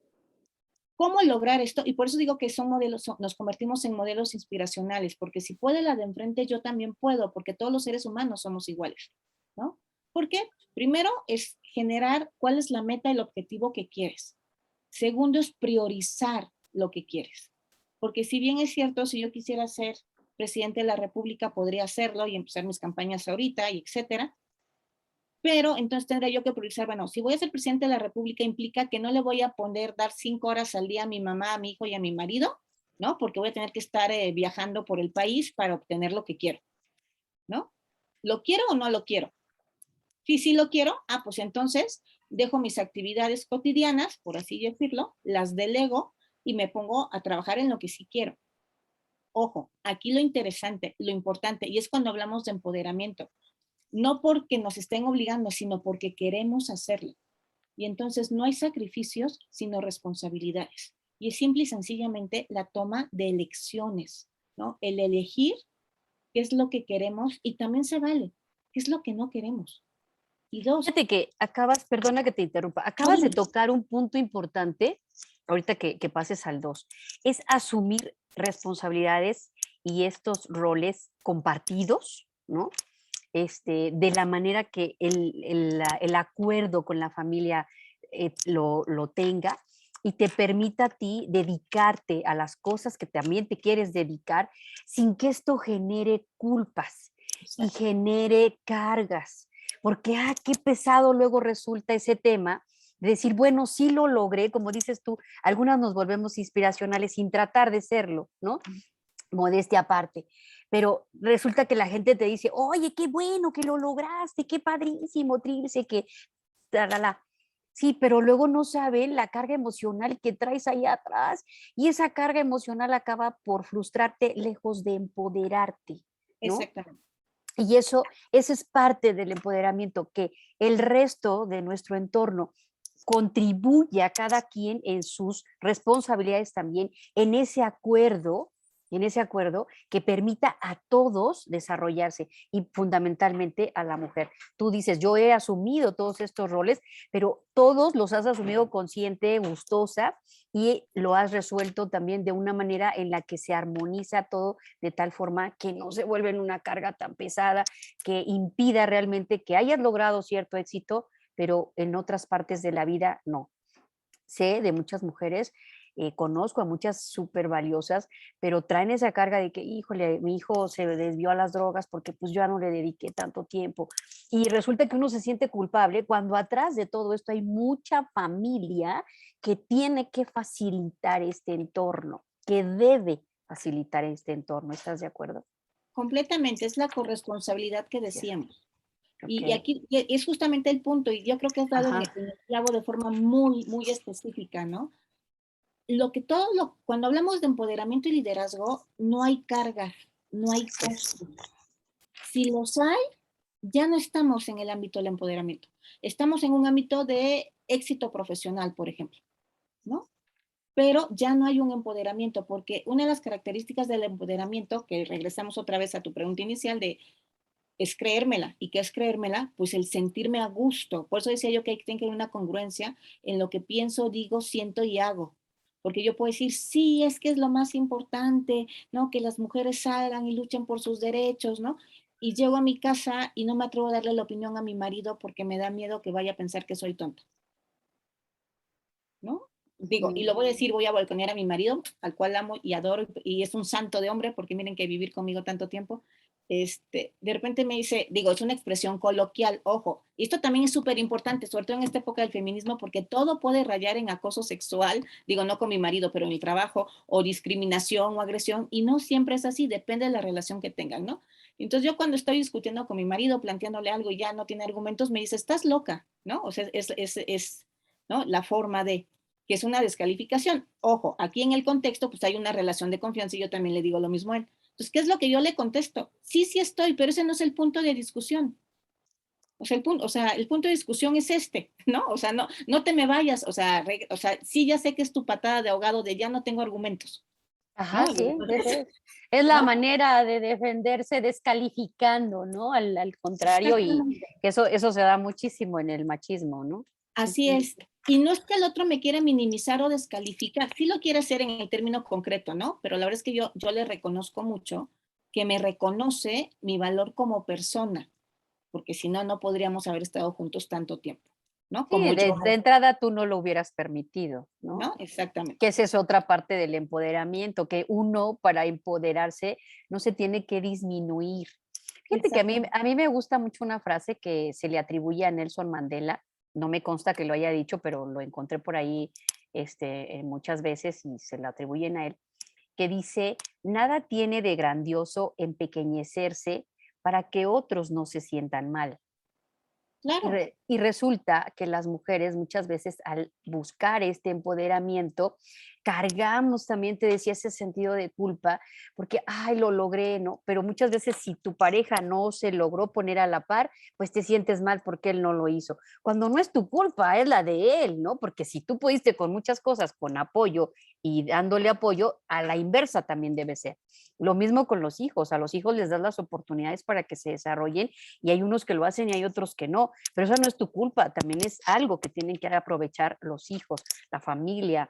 ¿Cómo lograr esto? Y por eso digo que son modelos, nos convertimos en modelos inspiracionales, porque si puede la de enfrente, yo también puedo, porque todos los seres humanos somos iguales, ¿no? ¿Por qué? Primero es generar cuál es la meta, el objetivo que quieres. Segundo es priorizar lo que quieres. Porque si bien es cierto, si yo quisiera ser presidente de la República, podría hacerlo y empezar mis campañas ahorita y etcétera. Pero entonces tendría yo que priorizar, bueno, si voy a ser presidente de la República implica que no le voy a poder dar 5 horas al día a mi mamá, a mi hijo y a mi marido, ¿no? Porque voy a tener que estar viajando por el país para obtener lo que quiero, ¿no? ¿Lo quiero o no lo quiero? Sí, sí lo quiero. Ah, pues entonces dejo mis actividades cotidianas, por así decirlo, las delego y me pongo a trabajar en lo que sí quiero. Ojo, aquí lo interesante, lo importante, y es cuando hablamos de empoderamiento, no porque nos estén obligando, sino porque queremos hacerlo. Y entonces no hay sacrificios, sino responsabilidades. Y es simple y sencillamente la toma de elecciones, ¿no? El elegir qué es lo que queremos y también se vale, qué es lo que no queremos. Y dos, Fíjate que acabas, perdona que te interrumpa, no, acabas de tocar un punto importante, ahorita que pases al 2, es asumir responsabilidades y estos roles compartidos, ¿no? De la manera que el acuerdo con la familia lo tenga y te permita a ti dedicarte a las cosas que también te quieres dedicar sin que esto genere culpas y genere cargas. Porque, qué pesado luego resulta ese tema de decir, bueno, sí lo logré, como dices tú, algunas nos volvemos inspiracionales sin tratar de serlo, ¿no? Modestia aparte, pero resulta que la gente te dice, oye, qué bueno que lo lograste, qué padrísimo, Trilce, que tarala. Sí, pero luego no saben la carga emocional que traes ahí atrás y esa carga emocional acaba por frustrarte lejos de empoderarte, ¿no? exactamente. Y eso es parte del empoderamiento, que el resto de nuestro entorno contribuye a cada quien en sus responsabilidades también, en ese acuerdo que permita a todos desarrollarse y fundamentalmente a la mujer. Tú dices, yo he asumido todos estos roles, pero todos los has asumido consciente, gustosa y lo has resuelto también de una manera en la que se armoniza todo de tal forma que no se vuelve en una carga tan pesada que impida realmente que hayas logrado cierto éxito, pero en otras partes de la vida no. Sé de muchas mujeres, conozco a muchas súper valiosas, pero traen esa carga de que, híjole, mi hijo se desvió a las drogas porque pues yo ya no le dediqué tanto tiempo. Y resulta que uno se siente culpable cuando atrás de todo esto hay mucha familia que tiene que facilitar este entorno, que debe facilitar este entorno. ¿Estás de acuerdo? Completamente, es la corresponsabilidad que Sí. decíamos. Ok. Y aquí es justamente el punto, y yo creo que has dado Ajá. en el clavo de forma muy, muy específica, ¿no? Cuando hablamos de empoderamiento y liderazgo, no hay cargas, no hay costos. Si los hay, ya no estamos en el ámbito del empoderamiento. Estamos en un ámbito de éxito profesional, por ejemplo, ¿no? Pero ya no hay un empoderamiento, porque una de las características del empoderamiento, que regresamos otra vez a tu pregunta inicial de es creérmela. ¿Y qué es creérmela? Pues el sentirme a gusto. Por eso decía yo que hay que tener una congruencia en lo que pienso, digo, siento y hago. Porque yo puedo decir, sí, es que es lo más importante, ¿no? Que las mujeres salgan y luchen por sus derechos, ¿no? Y llego a mi casa y no me atrevo a darle la opinión a mi marido porque me da miedo que vaya a pensar que soy tonta, ¿no? Digo, y Mm. lo voy a decir, voy a balconear a mi marido, al cual amo y adoro, y es un santo de hombre, porque miren que vivir conmigo tanto tiempo, de repente me dice, digo, es una expresión coloquial, ojo, y esto también es súper importante, sobre todo en esta época del feminismo, porque todo puede rayar en acoso sexual, digo, no con mi marido, pero en mi trabajo, o discriminación o agresión, y no siempre es así, depende de la relación que tengan, ¿no? Entonces yo cuando estoy discutiendo con mi marido, planteándole algo y ya no tiene argumentos, me dice, estás loca, ¿no? O sea, ¿no? La forma de, que es una descalificación. Ojo, aquí en el contexto, pues hay una relación de confianza y yo también le digo lo mismo a él. Entonces, ¿qué es lo que yo le contesto? Sí, sí estoy, pero ese no es el punto de discusión. El punto de discusión es este, ¿no? O sea, no, no te me vayas, sí ya sé que es tu patada de ahogado de ya no tengo argumentos, ¿no? Ajá, sí, Entonces, es la ¿no? manera de defenderse descalificando, ¿no? Al contrario, y Exactamente. eso se da muchísimo en el machismo, ¿no? Así Ujú. es. Y no es que el otro me quiera minimizar o descalificar, sí lo quiere hacer en el término concreto, ¿no? Pero la verdad es que yo le reconozco mucho que me reconoce mi valor como persona, porque si no, no podríamos haber estado juntos tanto tiempo, ¿no? Sí, Como yo, de entrada tú no lo hubieras permitido, ¿no? ¿no? Exactamente. Que esa es otra parte del empoderamiento, que uno para empoderarse no se tiene que disminuir. Fíjate que Exactamente. a mí me gusta mucho una frase que se le atribuye a Nelson Mandela, no me consta que lo haya dicho, pero lo encontré por ahí muchas veces y se lo atribuyen a él, que dice, nada tiene de grandioso empequeñecerse para que otros no se sientan mal. Claro. Y resulta que las mujeres muchas veces al buscar este empoderamiento, cargamos también, te decía, ese sentido de culpa, porque, ay, lo logré, ¿no? Pero muchas veces si tu pareja no se logró poner a la par, pues te sientes mal porque él no lo hizo. Cuando no es tu culpa, es la de él, ¿no? Porque si tú pudiste con muchas cosas, con apoyo y dándole apoyo, a la inversa también debe ser. Lo mismo con los hijos, a los hijos les das las oportunidades para que se desarrollen y hay unos que lo hacen y hay otros que no, pero eso no es tu culpa, también es algo que tienen que aprovechar los hijos, la familia,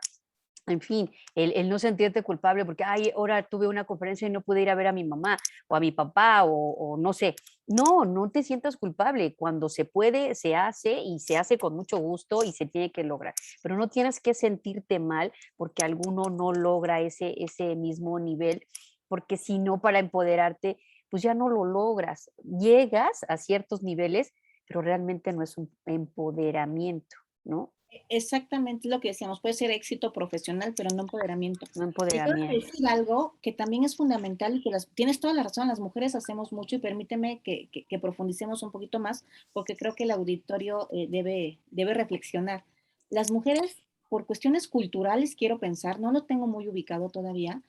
en fin, el no sentirte culpable porque, ay, ahora tuve una conferencia y no pude ir a ver a mi mamá o a mi papá o no sé. No, no te sientas culpable. Cuando se puede, se hace y se hace con mucho gusto y se tiene que lograr. Pero no tienes que sentirte mal porque alguno no logra ese mismo nivel, porque si no, para empoderarte, pues ya no lo logras. Llegas a ciertos niveles, pero realmente no es un empoderamiento, ¿no? Exactamente lo que decíamos, puede ser éxito profesional, pero no empoderamiento. No Y te voy a empoderamiento. decir algo que también es fundamental y que tienes toda la razón, las mujeres hacemos mucho y permíteme que profundicemos un poquito más porque creo que el auditorio debe reflexionar. Las mujeres, por cuestiones culturales, quiero pensar, no lo tengo muy ubicado todavía,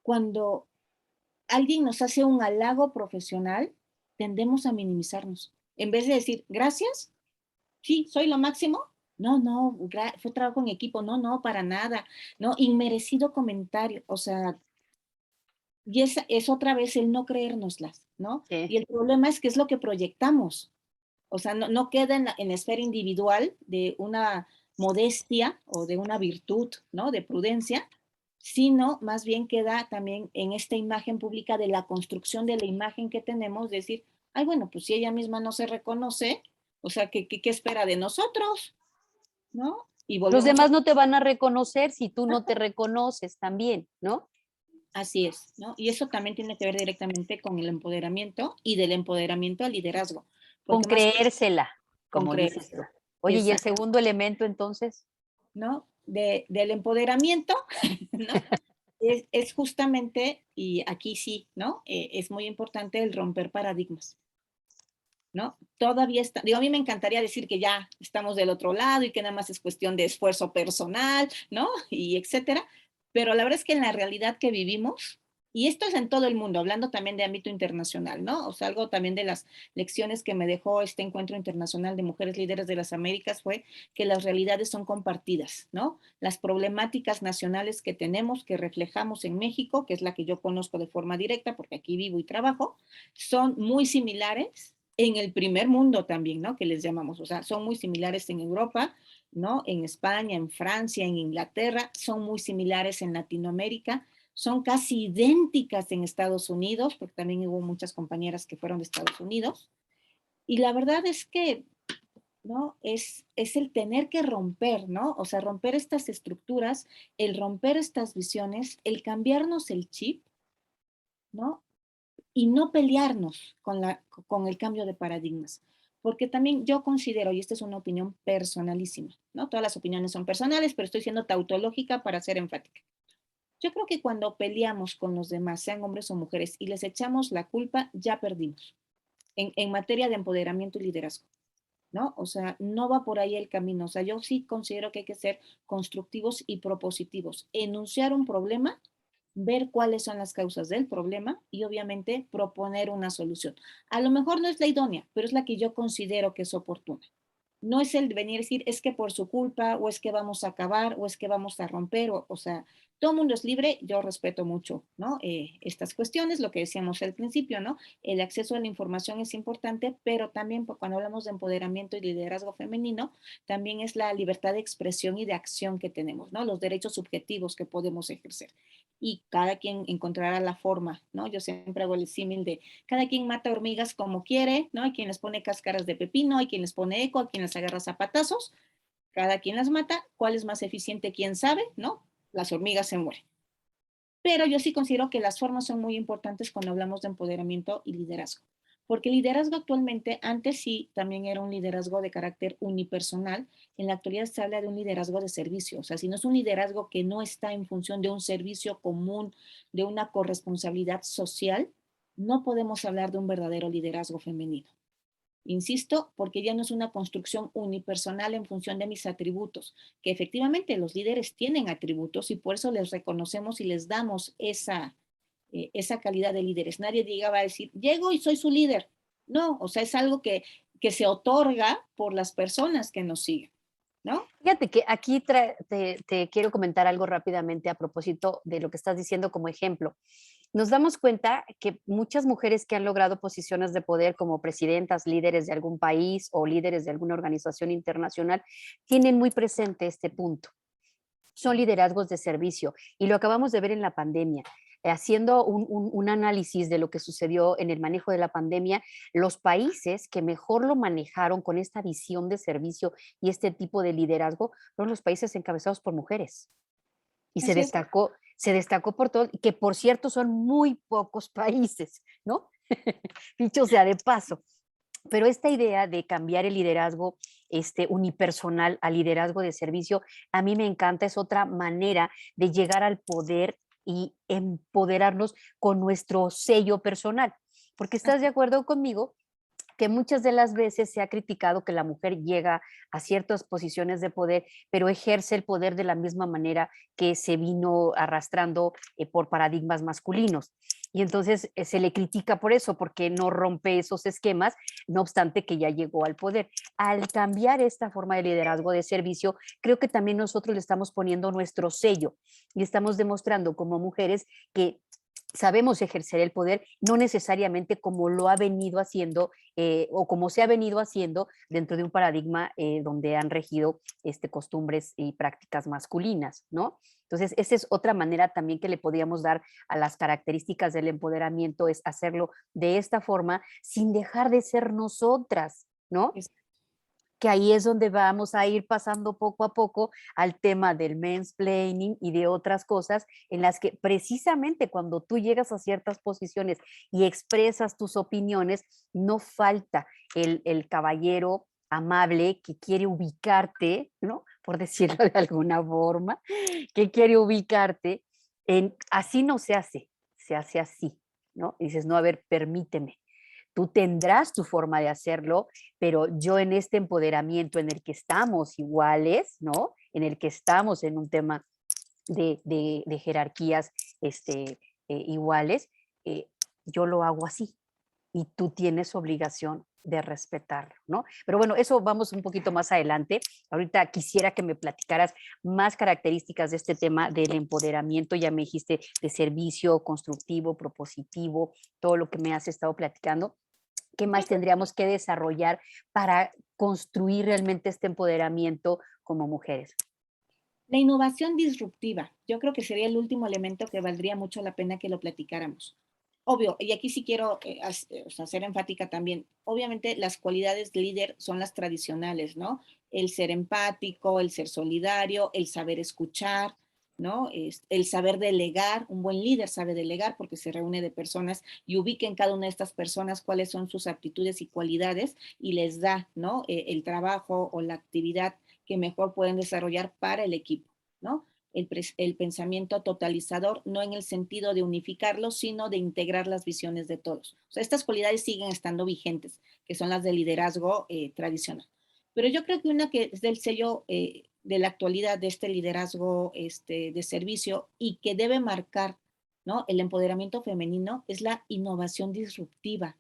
cuando alguien nos hace un halago profesional, tendemos a minimizarnos. En vez de decir, gracias, sí, soy lo máximo. No, no, fue trabajo en equipo. No, no, para nada. No, inmerecido comentario. O sea, y es otra vez el no creérnoslas, ¿no? Sí. Y el problema es que es lo que proyectamos. O sea, no queda en la esfera individual de una modestia o de una virtud, ¿no? De prudencia, sino más bien queda también en esta imagen pública de la construcción de la imagen que tenemos, decir, ay, bueno, pues si ella misma no se reconoce, o sea, ¿qué espera de nosotros? ¿No? Y Los volvemos a... demás no te van a reconocer si tú no te reconoces también, ¿no? Así es, ¿no? Y eso también tiene que ver directamente con el empoderamiento y del empoderamiento al liderazgo, Con porque más que creérsela, con como dices creerse, tú. Oye, ¿y el exacto, segundo elemento entonces? ¿no? Del empoderamiento, ¿no? Es justamente, y aquí sí, ¿no? Es muy importante el romper paradigmas, ¿no? Todavía está, digo, a mí me encantaría decir que ya estamos del otro lado y que nada más es cuestión de esfuerzo personal, ¿no? Y etcétera, pero la verdad es que en la realidad que vivimos, y esto es en todo el mundo, hablando también de ámbito internacional, ¿no? O sea, algo también de las lecciones que me dejó este encuentro internacional de mujeres líderes de las Américas fue que las realidades son compartidas, ¿no? Las problemáticas nacionales que tenemos, que reflejamos en México, que es la que yo conozco de forma directa porque aquí vivo y trabajo, son muy similares en el primer mundo también, ¿no? Que les llamamos, o sea, son muy similares en Europa, ¿no? En España, en Francia, en Inglaterra, son muy similares en Latinoamérica, son casi idénticas en Estados Unidos, porque también hubo muchas compañeras que fueron de Estados Unidos. Y la verdad es que, ¿no? Es el tener que romper, ¿no? O sea, romper estas estructuras, el romper estas visiones, el cambiarnos el chip, ¿no? Y no pelearnos con el cambio de paradigmas. Porque también yo considero, y esta es una opinión personalísima, ¿no? Todas las opiniones son personales, pero estoy siendo tautológica para ser enfática. Yo creo que cuando peleamos con los demás, sean hombres o mujeres, y les echamos la culpa, ya perdimos en materia de empoderamiento y liderazgo, ¿no? O sea, no va por ahí el camino. O sea, yo sí considero que hay que ser constructivos y propositivos. Enunciar un problema, ver cuáles son las causas del problema y obviamente proponer una solución. A lo mejor no es la idónea, pero es la que yo considero que es oportuna. No es el venir a decir, es que por su culpa, o es que vamos a acabar, o es que vamos a romper, o sea, todo el mundo es libre, yo respeto mucho, ¿no? Estas cuestiones, lo que decíamos al principio, ¿no? El acceso a la información es importante, pero también cuando hablamos de empoderamiento y liderazgo femenino, también es la libertad de expresión y de acción que tenemos, ¿no? Los derechos subjetivos que podemos ejercer. Y cada quien encontrará la forma, ¿no? Yo siempre hago el símil de cada quien mata hormigas como quiere, ¿no? Hay quien les pone cáscaras de pepino, hay quien les pone eco, hay quien les agarra zapatazos, cada quien las mata, cuál es más eficiente, quién sabe, ¿no? Las hormigas se mueren. Pero yo sí considero que las formas son muy importantes cuando hablamos de empoderamiento y liderazgo. Porque el liderazgo actualmente, antes sí, también era un liderazgo de carácter unipersonal. En la actualidad se habla de un liderazgo de servicio. O sea, si no es un liderazgo que no está en función de un servicio común, de una corresponsabilidad social, no podemos hablar de un verdadero liderazgo femenino. Insisto, porque ya no es una construcción unipersonal en función de mis atributos, que efectivamente los líderes tienen atributos y por eso les reconocemos y les damos esa calidad de líderes. Nadie llegaba a decir, llego y soy su líder. No, o sea, es algo que se otorga por las personas que nos siguen, ¿no? Fíjate que aquí te quiero comentar algo rápidamente a propósito de lo que estás diciendo como ejemplo. Nos damos cuenta que muchas mujeres que han logrado posiciones de poder como presidentas, líderes de algún país o líderes de alguna organización internacional, tienen muy presente este punto. Son liderazgos de servicio y lo acabamos de ver en la pandemia. Haciendo un análisis de lo que sucedió en el manejo de la pandemia, los países que mejor lo manejaron con esta visión de servicio y este tipo de liderazgo fueron los países encabezados por mujeres. Y Así es. se destacó por todo, que por cierto son muy pocos países, ¿no? Dicho sea de paso. Pero esta idea de cambiar el liderazgo unipersonal al liderazgo de servicio, a mí me encanta, es otra manera de llegar al poder y empoderarnos con nuestro sello personal. Porque estás de acuerdo conmigo que muchas de las veces se ha criticado que la mujer llega a ciertas posiciones de poder, pero ejerce el poder de la misma manera que se vino arrastrando por paradigmas masculinos. Y entonces se le critica por eso, porque no rompe esos esquemas, no obstante que ya llegó al poder. Al cambiar esta forma de liderazgo de servicio, creo que también nosotros le estamos poniendo nuestro sello y estamos demostrando como mujeres que sabemos ejercer el poder, no necesariamente como lo ha venido haciendo o como se ha venido haciendo dentro de un paradigma donde han regido costumbres y prácticas masculinas, ¿no? Entonces, esa es otra manera también que le podríamos dar a las características del empoderamiento, es hacerlo de esta forma sin dejar de ser nosotras, ¿no? Es- Que ahí es donde vamos a ir pasando poco a poco al tema del mansplaining y de otras cosas en las que precisamente cuando tú llegas a ciertas posiciones y expresas tus opiniones, no falta el caballero amable que quiere ubicarte, ¿no? Por decirlo de alguna forma, que quiere ubicarte en así no se hace así, ¿no? Y dices, no, a ver, permíteme, tú tendrás tu forma de hacerlo, pero yo en este empoderamiento en el que estamos iguales, ¿no? En el que estamos en un tema de jerarquías iguales, yo lo hago así y tú tienes obligación de respetarlo, ¿no? Pero bueno, eso vamos un poquito más adelante. Ahorita quisiera que me platicaras más características de este tema del empoderamiento, ya me dijiste de servicio, constructivo, propositivo, todo lo que me has estado platicando. ¿Qué Yo más creo tendríamos que desarrollar para construir realmente este empoderamiento como mujeres? La innovación disruptiva, yo creo que sería el último elemento que valdría mucho la pena que lo platicáramos. Obvio, y aquí sí quiero o sea, ser enfática también. Obviamente las cualidades de líder son las tradicionales, ¿no? El ser empático, el ser solidario, el saber escuchar, ¿no? El saber delegar. Un buen líder sabe delegar porque se reúne de personas y ubica en cada una de estas personas cuáles son sus aptitudes y cualidades y les da, ¿no? El trabajo o la actividad que mejor pueden desarrollar para el equipo, ¿no? El pensamiento totalizador, no en el sentido de unificarlos, sino de integrar las visiones de todos. O sea, estas cualidades siguen estando vigentes, que son las de liderazgo tradicional. Pero yo creo que una que es del sello de la actualidad, de este liderazgo de servicio y que debe marcar, ¿no? El empoderamiento femenino es la innovación disruptiva.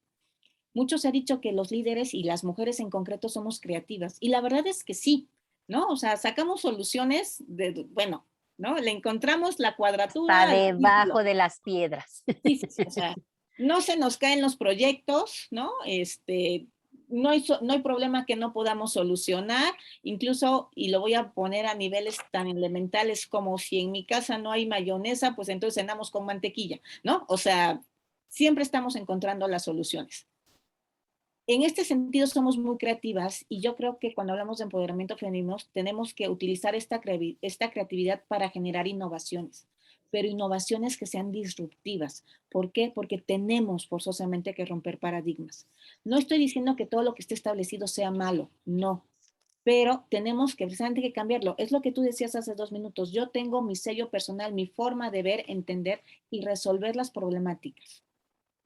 Muchos se ha dicho que los líderes y las mujeres en concreto somos creativas. Y la verdad es que sí, ¿no? O sea, sacamos soluciones bueno, ¿no? Le encontramos la Hasta cuadratura al debajo círculo. de las piedras. Sí, sí, sí, o sea, no se nos caen los proyectos, ¿no? No hay problema que no podamos solucionar, incluso, y lo voy a poner a niveles tan elementales como si en mi casa no hay mayonesa, pues entonces cenamos con mantequilla, ¿no? O sea, siempre estamos encontrando las soluciones. En este sentido somos muy creativas y yo creo que cuando hablamos de empoderamiento femenino tenemos que utilizar esta creatividad para generar innovaciones, pero innovaciones que sean disruptivas. ¿Por qué? Porque tenemos forzosamente que romper paradigmas. No estoy diciendo que todo lo que esté establecido sea malo, no, pero tenemos que precisamente que cambiarlo. Es lo que tú decías hace 2 minutos. Yo tengo mi sello personal, mi forma de ver, entender y resolver las problemáticas,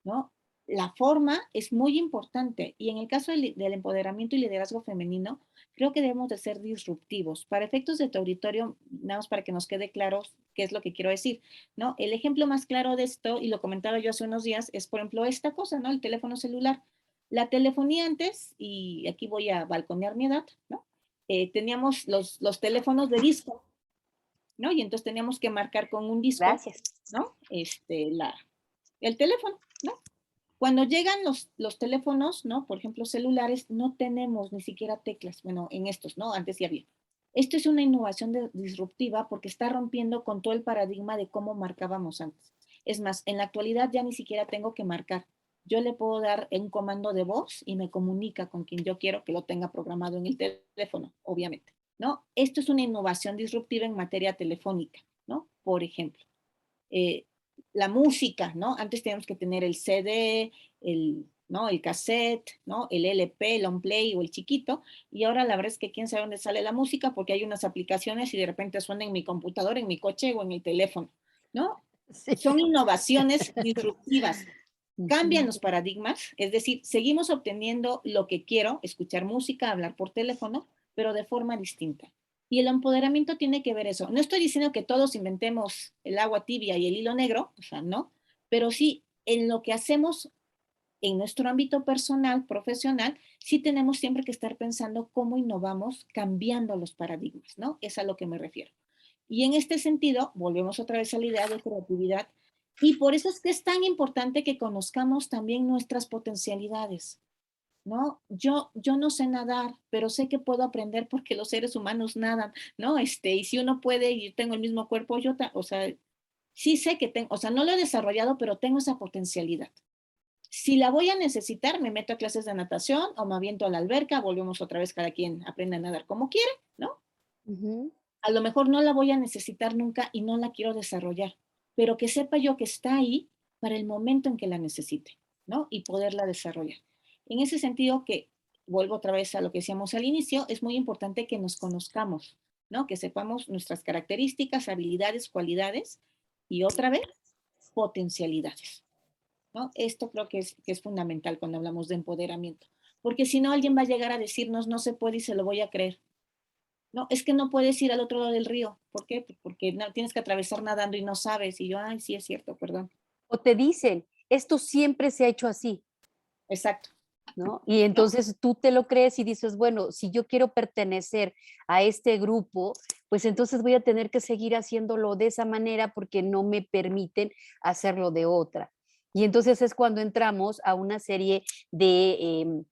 ¿no? la forma es muy importante y en el caso del empoderamiento y liderazgo femenino, creo que debemos de ser disruptivos. Para efectos de tu auditorio, nada más para que nos quede claro qué es lo que quiero decir, ¿no? El ejemplo más claro de esto, y lo comentaba yo hace unos días, es por ejemplo esta cosa, ¿no? El teléfono celular. La telefonía antes, y aquí voy a balconear mi edad, ¿no? Teníamos los teléfonos de disco, ¿no? Y entonces teníamos que marcar con un disco, Gracias. ¿no? El teléfono, ¿no? Cuando llegan los teléfonos, ¿no? Por ejemplo, celulares, no tenemos ni siquiera teclas. Bueno, en estos, ¿no? Antes sí había. Esto es una innovación disruptiva porque está rompiendo con todo el paradigma de cómo marcábamos antes. Es más, en la actualidad ya ni siquiera tengo que marcar. Yo le puedo dar un comando de voz y me comunica con quien yo quiero que lo tenga programado en el teléfono, obviamente, ¿no? Esto es una innovación disruptiva en materia telefónica, ¿no? Por ejemplo. Eh, la música, ¿no? Antes teníamos que tener el CD, ¿no? El cassette, ¿no? El LP, el on play o el chiquito, y ahora la verdad es que quién sabe dónde sale la música porque hay unas aplicaciones y de repente suena en mi computadora, en mi coche o en el teléfono, ¿no? Sí. Son innovaciones disruptivas. Cambian Ujú. los paradigmas, es decir, seguimos obteniendo lo que quiero, escuchar música, hablar por teléfono, pero de forma distinta. Y el empoderamiento tiene que ver eso. No estoy diciendo que todos inventemos el agua tibia y el hilo negro, o sea, no, pero sí en lo que hacemos en nuestro ámbito personal, profesional, sí tenemos siempre que estar pensando cómo innovamos cambiando los paradigmas, ¿no? Es a lo que me refiero. Y en este sentido, volvemos otra vez a la idea de creatividad. Y por eso es que es tan importante que conozcamos también nuestras potencialidades, ¿no? Yo no sé nadar, pero sé que puedo aprender porque los seres humanos nadan, ¿no? Y si uno puede y tengo el mismo cuerpo, o sea, sí sé que tengo, o sea, no lo he desarrollado, pero tengo esa potencialidad. Si la voy a necesitar, me meto a clases de natación o me aviento a la alberca, volvemos otra vez, cada quien aprende a nadar como quiere, ¿no? Ujú. A lo mejor no la voy a necesitar nunca y no la quiero desarrollar, pero que sepa yo que está ahí para el momento en que la necesite, ¿no? Y poderla desarrollar. En ese sentido, que vuelvo otra vez a lo que decíamos al inicio, es muy importante que nos conozcamos, ¿no? Que sepamos nuestras características, habilidades, cualidades y otra vez, potencialidades, ¿no? Esto creo que es fundamental cuando hablamos de empoderamiento, porque si no, alguien va a llegar a decirnos no se puede y se lo voy a creer. No, es que no puedes ir al otro lado del río. ¿Por qué? Pues porque no, tienes que atravesar nadando y no sabes. Y yo, ay, sí, es cierto, perdón. O te dicen, esto siempre se ha hecho así, Exacto. ¿no? Y ¿No? entonces tú te lo crees y dices, bueno, si yo quiero pertenecer a este grupo, pues entonces voy a tener que seguir haciéndolo de esa manera porque no me permiten hacerlo de otra. Y entonces es cuando entramos a una serie de,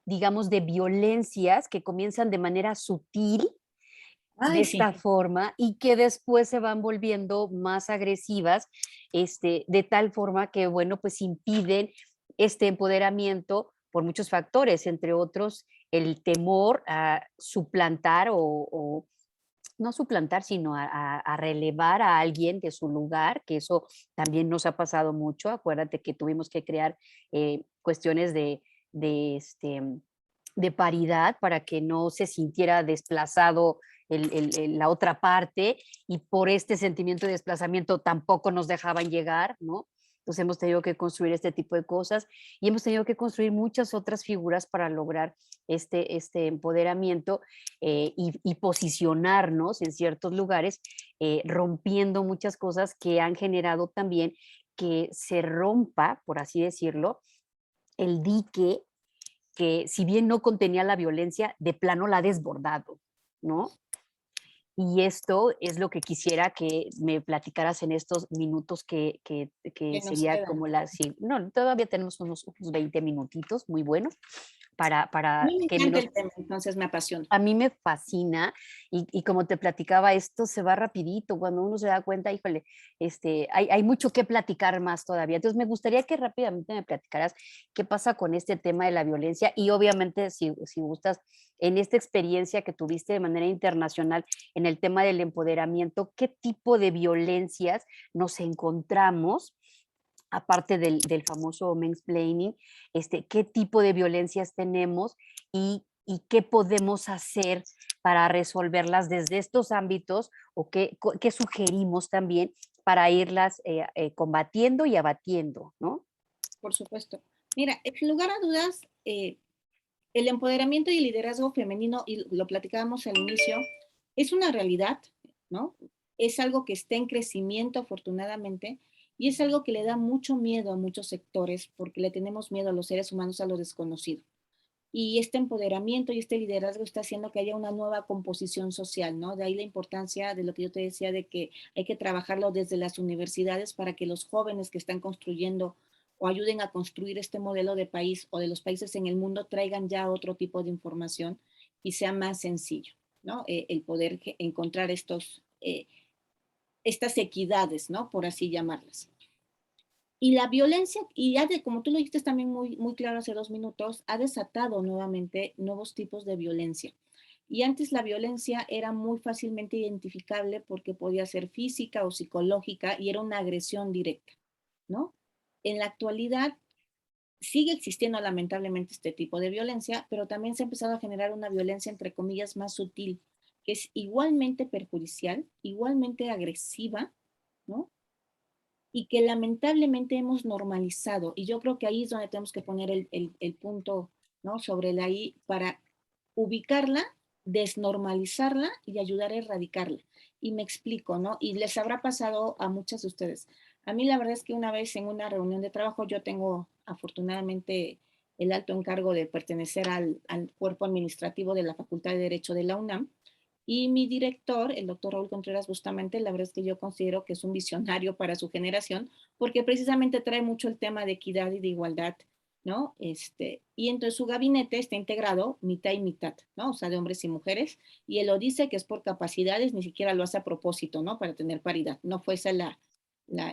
digamos, de violencias que comienzan de manera sutil de Ay, sí. esta forma y que después se van volviendo más agresivas, de tal forma que, bueno, pues impiden este empoderamiento por muchos factores, entre otros el temor a suplantar o no suplantar, sino a relevar a alguien de su lugar, que eso también nos ha pasado mucho. Acuérdate que tuvimos que crear cuestiones de, este, de paridad para que no se sintiera desplazado la otra parte y por este sentimiento de desplazamiento tampoco nos dejaban llegar, ¿no? Entonces hemos tenido que construir este tipo de cosas y hemos tenido que construir muchas otras figuras para lograr este empoderamiento y posicionarnos en ciertos lugares, rompiendo muchas cosas que han generado también que se rompa, por así decirlo, el dique que si bien no contenía la violencia, de plano la ha desbordado, ¿no? Y esto es lo que quisiera que me platicaras en estos minutos que Que nos sería quedan. como la... Sí, no, todavía tenemos unos 20 minutitos, muy bueno, A para mí me que encanta nos el tema, entonces me apasiona. a mí me fascina y como te platicaba, esto se va rapidito, cuando uno se da cuenta, híjole, hay mucho que platicar más todavía. Entonces, me gustaría que rápidamente me platicaras qué pasa con este tema de la violencia y obviamente, si gustas, en esta experiencia que tuviste de manera internacional en el tema del empoderamiento, ¿qué tipo de violencias nos encontramos? Aparte del famoso mansplaining, qué tipo de violencias tenemos y qué podemos hacer para resolverlas desde estos ámbitos o qué sugerimos también para irlas combatiendo y abatiendo, ¿no? por supuesto. Mira, sin lugar a dudas, el empoderamiento y el liderazgo femenino, y lo platicábamos al inicio, es una realidad, ¿no? Es algo que está en crecimiento afortunadamente y es algo que le da mucho miedo a muchos sectores porque le tenemos miedo a los seres humanos a lo desconocido. Y este empoderamiento y este liderazgo está haciendo que haya una nueva composición social, ¿no? De ahí la importancia de lo que yo te decía de que hay que trabajarlo desde las universidades para que los jóvenes que están construyendo o ayuden a construir este modelo de país o de los países en el mundo traigan ya otro tipo de información y sea más sencillo, ¿no? El poder encontrar estas equidades, ¿no? Por así llamarlas. Y la violencia, y ya de, como tú lo dijiste también muy claro hace 2 minutos, ha desatado nuevamente nuevos tipos de violencia. Y antes la violencia era muy fácilmente identificable porque podía ser física o psicológica y era una agresión directa, ¿no? En la actualidad sigue existiendo lamentablemente este tipo de violencia, pero también se ha empezado a generar una violencia entre comillas más sutil, que es igualmente perjudicial, igualmente agresiva, ¿no? Y que lamentablemente hemos normalizado. Y yo creo que ahí es donde tenemos que poner el punto, ¿no? Sobre la I para ubicarla, desnormalizarla y ayudar a erradicarla. Y me explico, ¿no? Y les habrá pasado a muchas de ustedes. A mí la verdad es que una vez en una reunión de trabajo, yo tengo afortunadamente el alto encargo de pertenecer al cuerpo administrativo de la Facultad de Derecho de la UNAM, y mi director, el doctor Raúl Contreras Bustamante, la verdad es que yo considero que es un visionario para su generación, porque precisamente trae mucho el tema de equidad y de igualdad, ¿no? Y entonces su gabinete está integrado mitad y mitad, ¿no? O sea, de hombres y mujeres, y él lo dice que es por capacidades, ni siquiera lo hace a propósito, ¿no? Para tener paridad. No fue esa la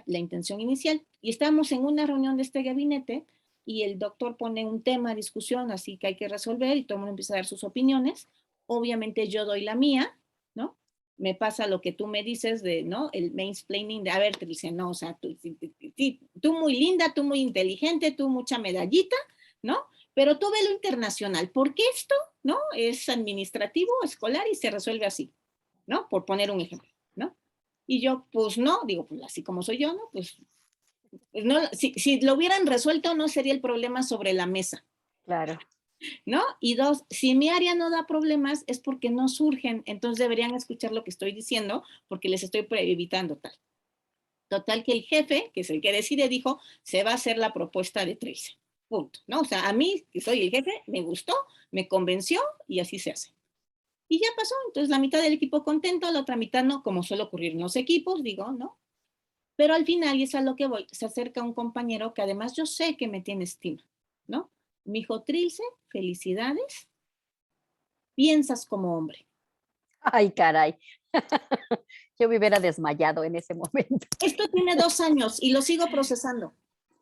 intención inicial. Y estamos en una reunión de este gabinete y el doctor pone un tema a discusión, así que hay que resolver, y todo el mundo empieza a dar sus opiniones. Obviamente yo doy la mía, ¿no? Me pasa lo que tú me dices de, ¿no? El mansplaining de, a ver, te dicen, no, o sea, tú muy linda, tú muy inteligente, tú mucha medallita, ¿no? Pero tú ve lo internacional, porque esto, ¿no? Es administrativo, escolar y se resuelve así, ¿no? Por poner un ejemplo, ¿no? Y yo, pues no, digo, pues así como soy yo, ¿no? Pues no, si lo hubieran resuelto no sería el problema sobre la mesa, Claro. ¿no? Y dos, si mi área no da problemas es porque no surgen, entonces deberían escuchar lo que estoy diciendo porque les estoy evitando tal. Total que el jefe, que es el que decide, dijo, se va a hacer la propuesta de Tracy. Punto, ¿no? O sea, a mí, que soy el jefe, me gustó, me convenció y así se hace. Y ya pasó, entonces la mitad del equipo contento, la otra mitad no, como suele ocurrir en los equipos, digo, ¿no? Pero al final, y es a lo que voy, se acerca un compañero que además yo sé que me tiene estima, ¿no? Me dijo, Trilce, felicidades, piensas como hombre. Ay, caray. Yo me hubiera desmayado en ese momento. Esto tiene 2 años y lo sigo procesando.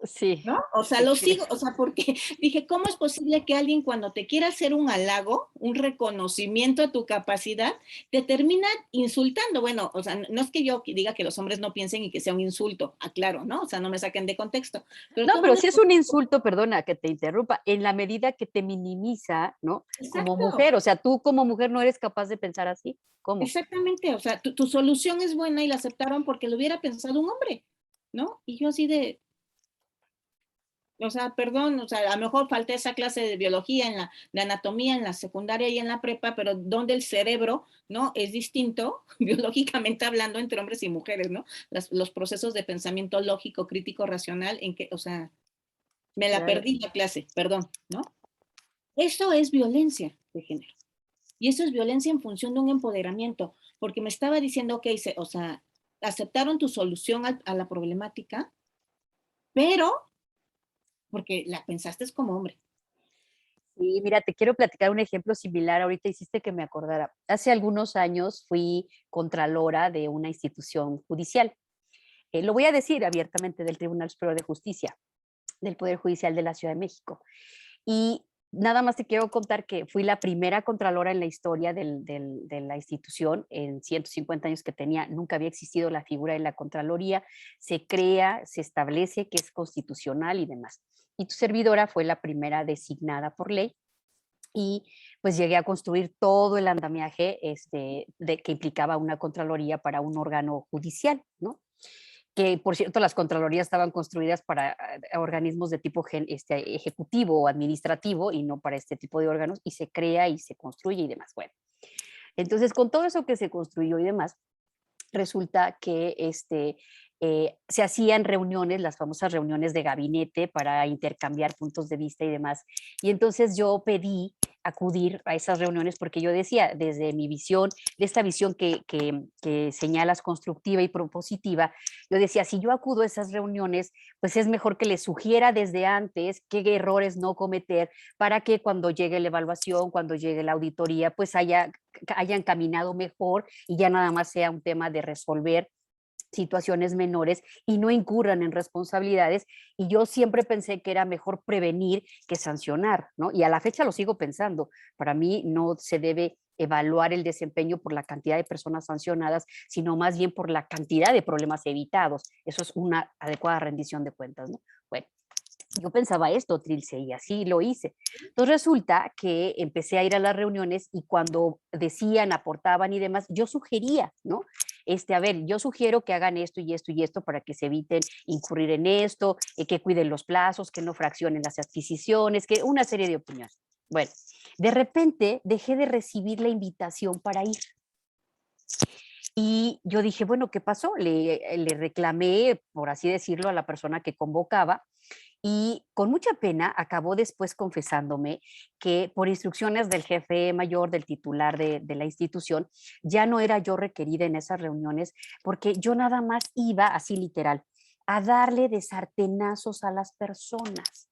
Sí, ¿No? O sea, ¿qué lo sigo, crees? o sea, porque dije, ¿cómo es posible que alguien cuando te quiera hacer un halago, un reconocimiento a tu capacidad, te termina insultando? Bueno, o sea, no es que yo diga que los hombres no piensen y que sea un insulto, aclaro, ¿no? O sea, no me saquen de contexto. Pero No, todo el pero mundo, sí es un insulto, perdona que te interrumpa, en la medida que te minimiza, ¿no? Como exacto, mujer, o sea, tú como mujer no eres capaz de pensar así. ¿Cómo? exactamente, o sea, tu solución es buena y la aceptaron porque lo hubiera pensado un hombre, ¿no? Y yo así o sea, perdón, o sea, a lo mejor falté esa clase de biología de anatomía en la secundaria y en la prepa, pero donde el cerebro, ¿no? Es distinto, biológicamente hablando, entre hombres y mujeres, ¿no? Los procesos de pensamiento lógico, crítico, racional, en que, o sea, me la Claro. perdí la clase, perdón, ¿no? Eso es violencia de género. Y eso es violencia en función de un empoderamiento, porque me estaba diciendo, ok, o sea, aceptaron tu solución a la problemática, pero porque la pensaste como hombre. Y mira, te quiero platicar un ejemplo similar. Ahorita hiciste que me acordara. Hace algunos años fui contralora de una institución judicial. Lo voy a decir abiertamente, del Tribunal Superior de Justicia, del Poder Judicial de la Ciudad de México. Y nada más te quiero contar que fui la primera contralora en la historia de la institución, en 150 años que tenía, nunca había existido la figura de la Contraloría, se crea, se establece que es constitucional y demás. Y tu servidora fue la primera designada por ley y pues llegué a construir todo el andamiaje que implicaba una Contraloría para un órgano judicial, ¿no? que por cierto las contralorías estaban construidas para organismos de tipo ejecutivo o administrativo y no para este tipo de órganos, y se crea y se construye y demás. Bueno, entonces con todo eso que se construyó y demás, resulta que se hacían reuniones, las famosas reuniones de gabinete para intercambiar puntos de vista y demás. Y entonces yo pedí acudir a esas reuniones porque yo decía, desde mi visión, de esta visión que señalas constructiva y propositiva, yo decía, si yo acudo a esas reuniones, pues es mejor que les sugiera desde antes qué errores no cometer para que cuando llegue la evaluación, cuando llegue la auditoría, pues hayan caminado mejor y ya nada más sea un tema de resolver situaciones menores y no incurran en responsabilidades. Y yo siempre pensé que era mejor prevenir que sancionar, ¿no? Y a la fecha lo sigo pensando. Para mí no se debe evaluar el desempeño por la cantidad de personas sancionadas, sino más bien por la cantidad de problemas evitados. Eso es una adecuada rendición de cuentas, ¿no? Bueno, yo pensaba esto, Trilce, y así lo hice. Entonces resulta que empecé a ir a las reuniones y cuando decían, aportaban y demás, yo sugería, ¿no? A ver, yo sugiero que hagan esto y esto y esto para que se eviten incurrir en esto, que cuiden los plazos, que no fraccionen las adquisiciones, que una serie de opiniones. Bueno, de repente dejé de recibir la invitación para ir. Y yo dije, bueno, ¿qué pasó? Le reclamé, por así decirlo, a la persona que convocaba y con mucha pena acabó después confesándome que por instrucciones del jefe mayor, del titular de la institución, ya no era yo requerida en esas reuniones porque yo nada más iba, así literal, a darle de sartenazos a las personas.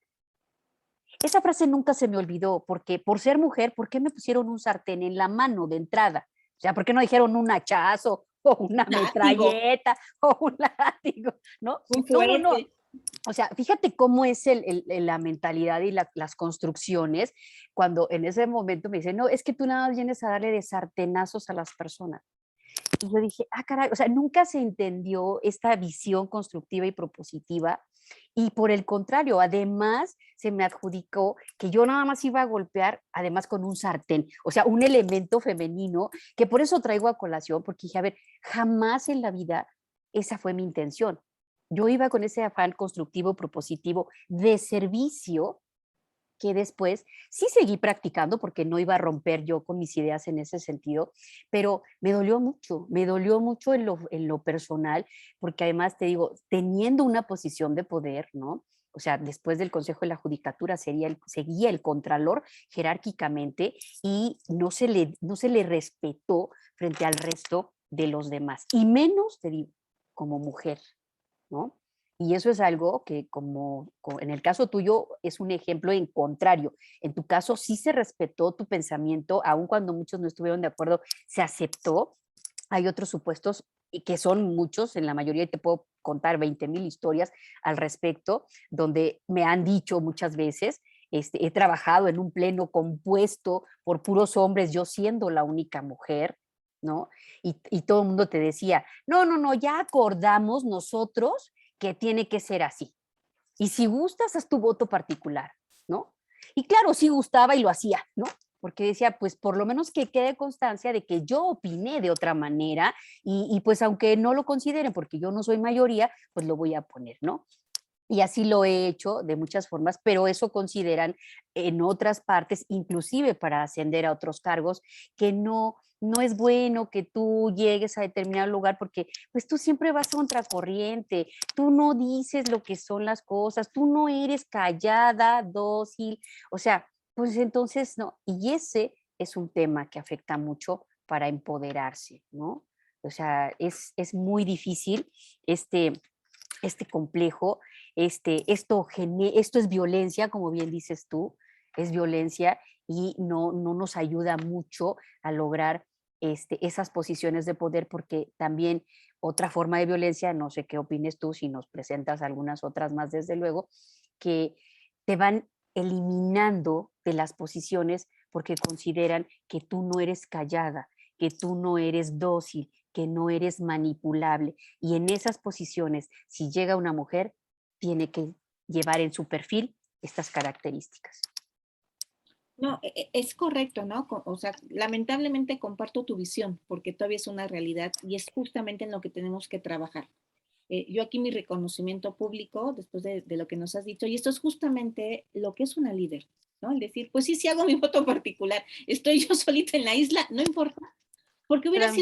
Esa frase nunca se me olvidó porque por ser mujer, ¿por qué me pusieron un sartén en la mano de entrada? O sea, ¿por qué no dijeron un hachazo o una Látigo, metralleta o un látigo? ¿No? un No, no, no. fuerte. O sea, fíjate cómo es la mentalidad y las construcciones cuando en ese momento me dicen, no, es que tú nada más vienes a darle de sartenazos a las personas. Y yo dije, ah, caray, o sea, nunca se entendió esta visión constructiva y propositiva. Y por el contrario, además se me adjudicó que yo nada más iba a golpear, además con un sartén, o sea, un elemento femenino, que por eso traigo a colación, porque dije, a ver, jamás en la vida esa fue mi intención. Yo iba con ese afán constructivo, propositivo, de servicio, que después sí seguí practicando porque no iba a romper yo con mis ideas en ese sentido, pero me dolió mucho en lo personal, porque además te digo, teniendo una posición de poder, ¿no? O sea, después del Consejo de la Judicatura seguía el Contralor jerárquicamente y no se le respetó frente al resto de los demás, y menos, te digo, como mujer, ¿no? Y eso es algo que como en el caso tuyo es un ejemplo en contrario. En tu caso sí se respetó tu pensamiento, aun cuando muchos no estuvieron de acuerdo, se aceptó. Hay otros supuestos y que son muchos, en la mayoría te puedo contar 20,000 historias al respecto, donde me han dicho muchas veces, he trabajado en un pleno compuesto por puros hombres, yo siendo la única mujer, ¿no? Y todo el mundo te decía, no, no, no, ya acordamos nosotros que tiene que ser así. Y si gustas, haz tu voto particular, ¿no? Y claro, sí gustaba y lo hacía, ¿no? Porque decía, pues por lo menos que quede constancia de que yo opiné de otra manera y pues aunque no lo consideren porque yo no soy mayoría, pues lo voy a poner, ¿no? Y así lo he hecho de muchas formas, pero eso consideran en otras partes, inclusive para ascender a otros cargos, que no es bueno que tú llegues a determinado lugar porque pues tú siempre vas a contracorriente, tú no dices lo que son las cosas, tú no eres callada, dócil, o sea, pues entonces no, y ese es un tema que afecta mucho para empoderarse, ¿no? O sea, es muy difícil este complejo, esto es violencia, como bien dices tú, es violencia y no nos ayuda mucho a lograr esas posiciones de poder porque también otra forma de violencia, no sé qué opines tú, si nos presentas algunas otras más desde luego, que te van eliminando de las posiciones porque consideran que tú no eres callada, que tú no eres dócil, que no eres manipulable. Y en esas posiciones, si llega una mujer, tiene que llevar en su perfil estas características. No, es correcto, ¿no? O sea, lamentablemente comparto tu visión, porque todavía es una realidad y es justamente en lo que tenemos que trabajar. yo aquí mi reconocimiento público, después de lo que nos has dicho, y esto es justamente lo que es una líder, ¿no? El decir, pues sí, sí hago mi voto particular, estoy yo solita en la isla, no importa, porque Claro.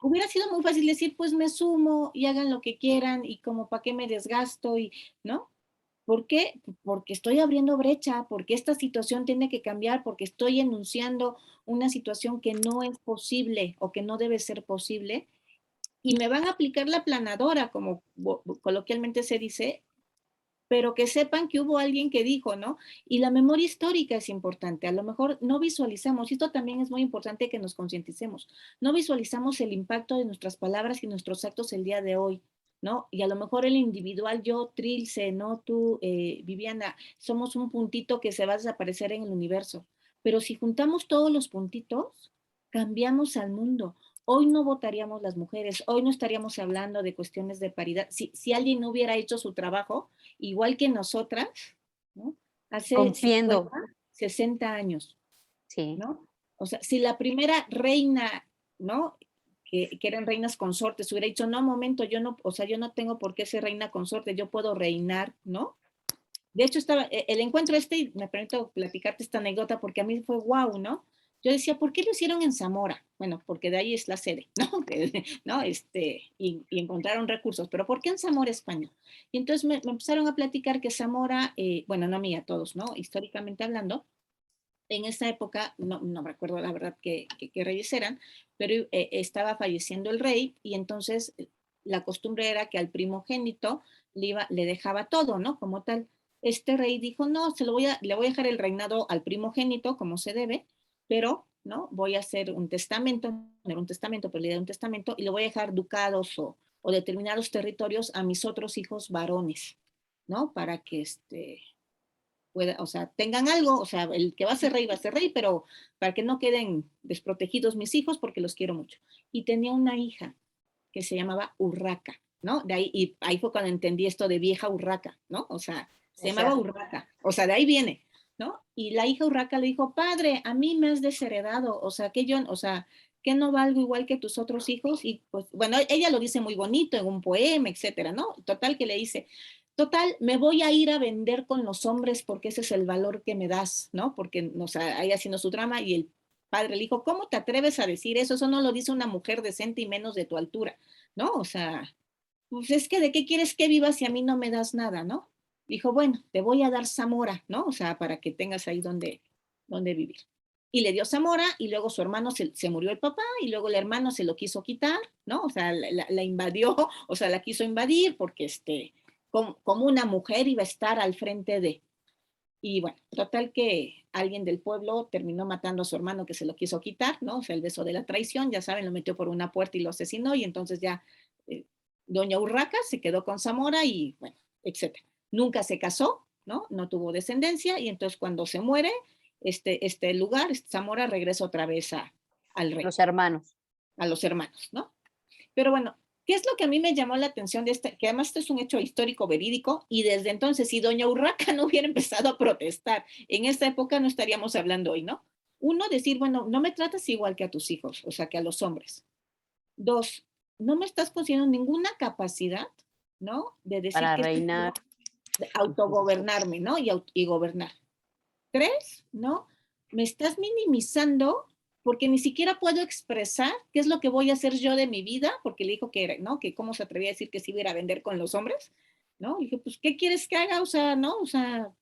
hubiera sido muy fácil decir, pues me sumo y hagan lo que quieran y como para qué me desgasto y, ¿no? ¿Por qué? Porque estoy abriendo brecha, porque esta situación tiene que cambiar, porque estoy enunciando una situación que no es posible o que no debe ser posible y me van a aplicar la planadora, como coloquialmente se dice, pero que sepan que hubo alguien que dijo, ¿no? Y la memoria histórica es importante. A lo mejor no visualizamos, y esto también es muy importante que nos concienticemos, no visualizamos el impacto de nuestras palabras y nuestros actos el día de hoy, ¿no? Y a lo mejor el individual, yo, Trilce, ¿no? Tú, Viviana, somos un puntito que se va a desaparecer en el universo. Pero si juntamos todos los puntitos, cambiamos al mundo. Hoy no votaríamos las mujeres, hoy no estaríamos hablando de cuestiones de paridad. Si alguien no hubiera hecho su trabajo, igual que nosotras, ¿no? Hace Confiendo, 50, 60 años, sí. ¿no? O sea, si la primera reina, ¿no? Que eran reinas consortes, hubiera dicho, no, momento, yo no, o sea, yo no tengo por qué ser reina consorte, yo puedo reinar, ¿no? De hecho, estaba el encuentro y me permito platicarte esta anécdota porque a mí fue wow, ¿no? Yo decía, ¿por qué lo hicieron en Zamora? Bueno, porque de ahí es la sede, ¿no? ¿No? Y encontraron recursos, pero ¿por qué en Zamora, España? Y entonces me empezaron a platicar que Zamora, bueno, no a mí, a todos, ¿no? Históricamente hablando, en esa época, no recuerdo la verdad que reyes eran, pero estaba falleciendo el rey y entonces la costumbre era que al primogénito le dejaba todo, ¿no? Como tal. Este rey dijo, no, le voy a dejar el reinado al primogénito como se debe, pero no voy a hacer un testamento, no era un testamento, pero le da un testamento y le voy a dejar ducados o determinados territorios a mis otros hijos varones, ¿no? Para que pueda, o sea, tengan algo, o sea, el que va a ser rey, pero para que no queden desprotegidos mis hijos porque los quiero mucho. Y tenía una hija que se llamaba Urraca, ¿no? De ahí, y ahí fue cuando entendí esto de vieja Urraca, ¿no? O sea, se O llamaba sea, Urraca, o sea, de ahí viene, ¿no? Y la hija Urraca le dijo, padre, a mí me has desheredado, o sea, que yo, o sea, que no valgo igual que tus otros hijos, y pues, bueno, ella lo dice muy bonito en un poema, etcétera, ¿no? Total que le dice, total, me voy a ir a vender con los hombres porque ese es el valor que me das, ¿no? Porque, o sea, ahí haciendo su drama y el padre le dijo, ¿cómo te atreves a decir eso? Eso no lo dice una mujer decente y menos de tu altura, ¿no? O sea, pues es que de qué quieres que vivas si a mí no me das nada, ¿no? Dijo, bueno, te voy a dar Zamora, ¿no? O sea, para que tengas ahí donde vivir. Y le dio Zamora y luego su hermano se murió el papá y luego el hermano se lo quiso quitar, ¿no? O sea, la invadió, o sea, la quiso invadir porque como una mujer iba a estar al frente de. Y bueno, total que alguien del pueblo terminó matando a su hermano que se lo quiso quitar, ¿no? O sea, el beso de la traición, ya saben, lo metió por una puerta y lo asesinó y entonces ya eh, doña Urraca se quedó con Zamora y bueno, etcétera. Nunca se casó, ¿no? No tuvo descendencia y entonces cuando se muere, este lugar, Zamora regresa otra vez al rey, los hermanos. a los hermanos, ¿no? Pero bueno, ¿qué es lo que a mí me llamó la atención de este? Que además este es un hecho histórico verídico y desde entonces, si doña Urraca no hubiera empezado a protestar, en esta época no estaríamos hablando hoy, ¿no? Uno, decir, bueno, no me tratas igual que a tus hijos, o sea, que a los hombres. Dos, no me estás consiguiendo ninguna capacidad, ¿no? De decir Para que estoy reinar. de autogobernarme, ¿no? Y gobernar. Tres, ¿no? Me estás minimizando porque ni siquiera puedo expresar qué es lo que voy a hacer yo de mi vida, porque le dijo que era, ¿no? Que cómo se atrevía a decir que se iba a ir a vender con los hombres, ¿no? Y dije, pues, ¿qué quieres que haga? O sea, ¿no? O sea,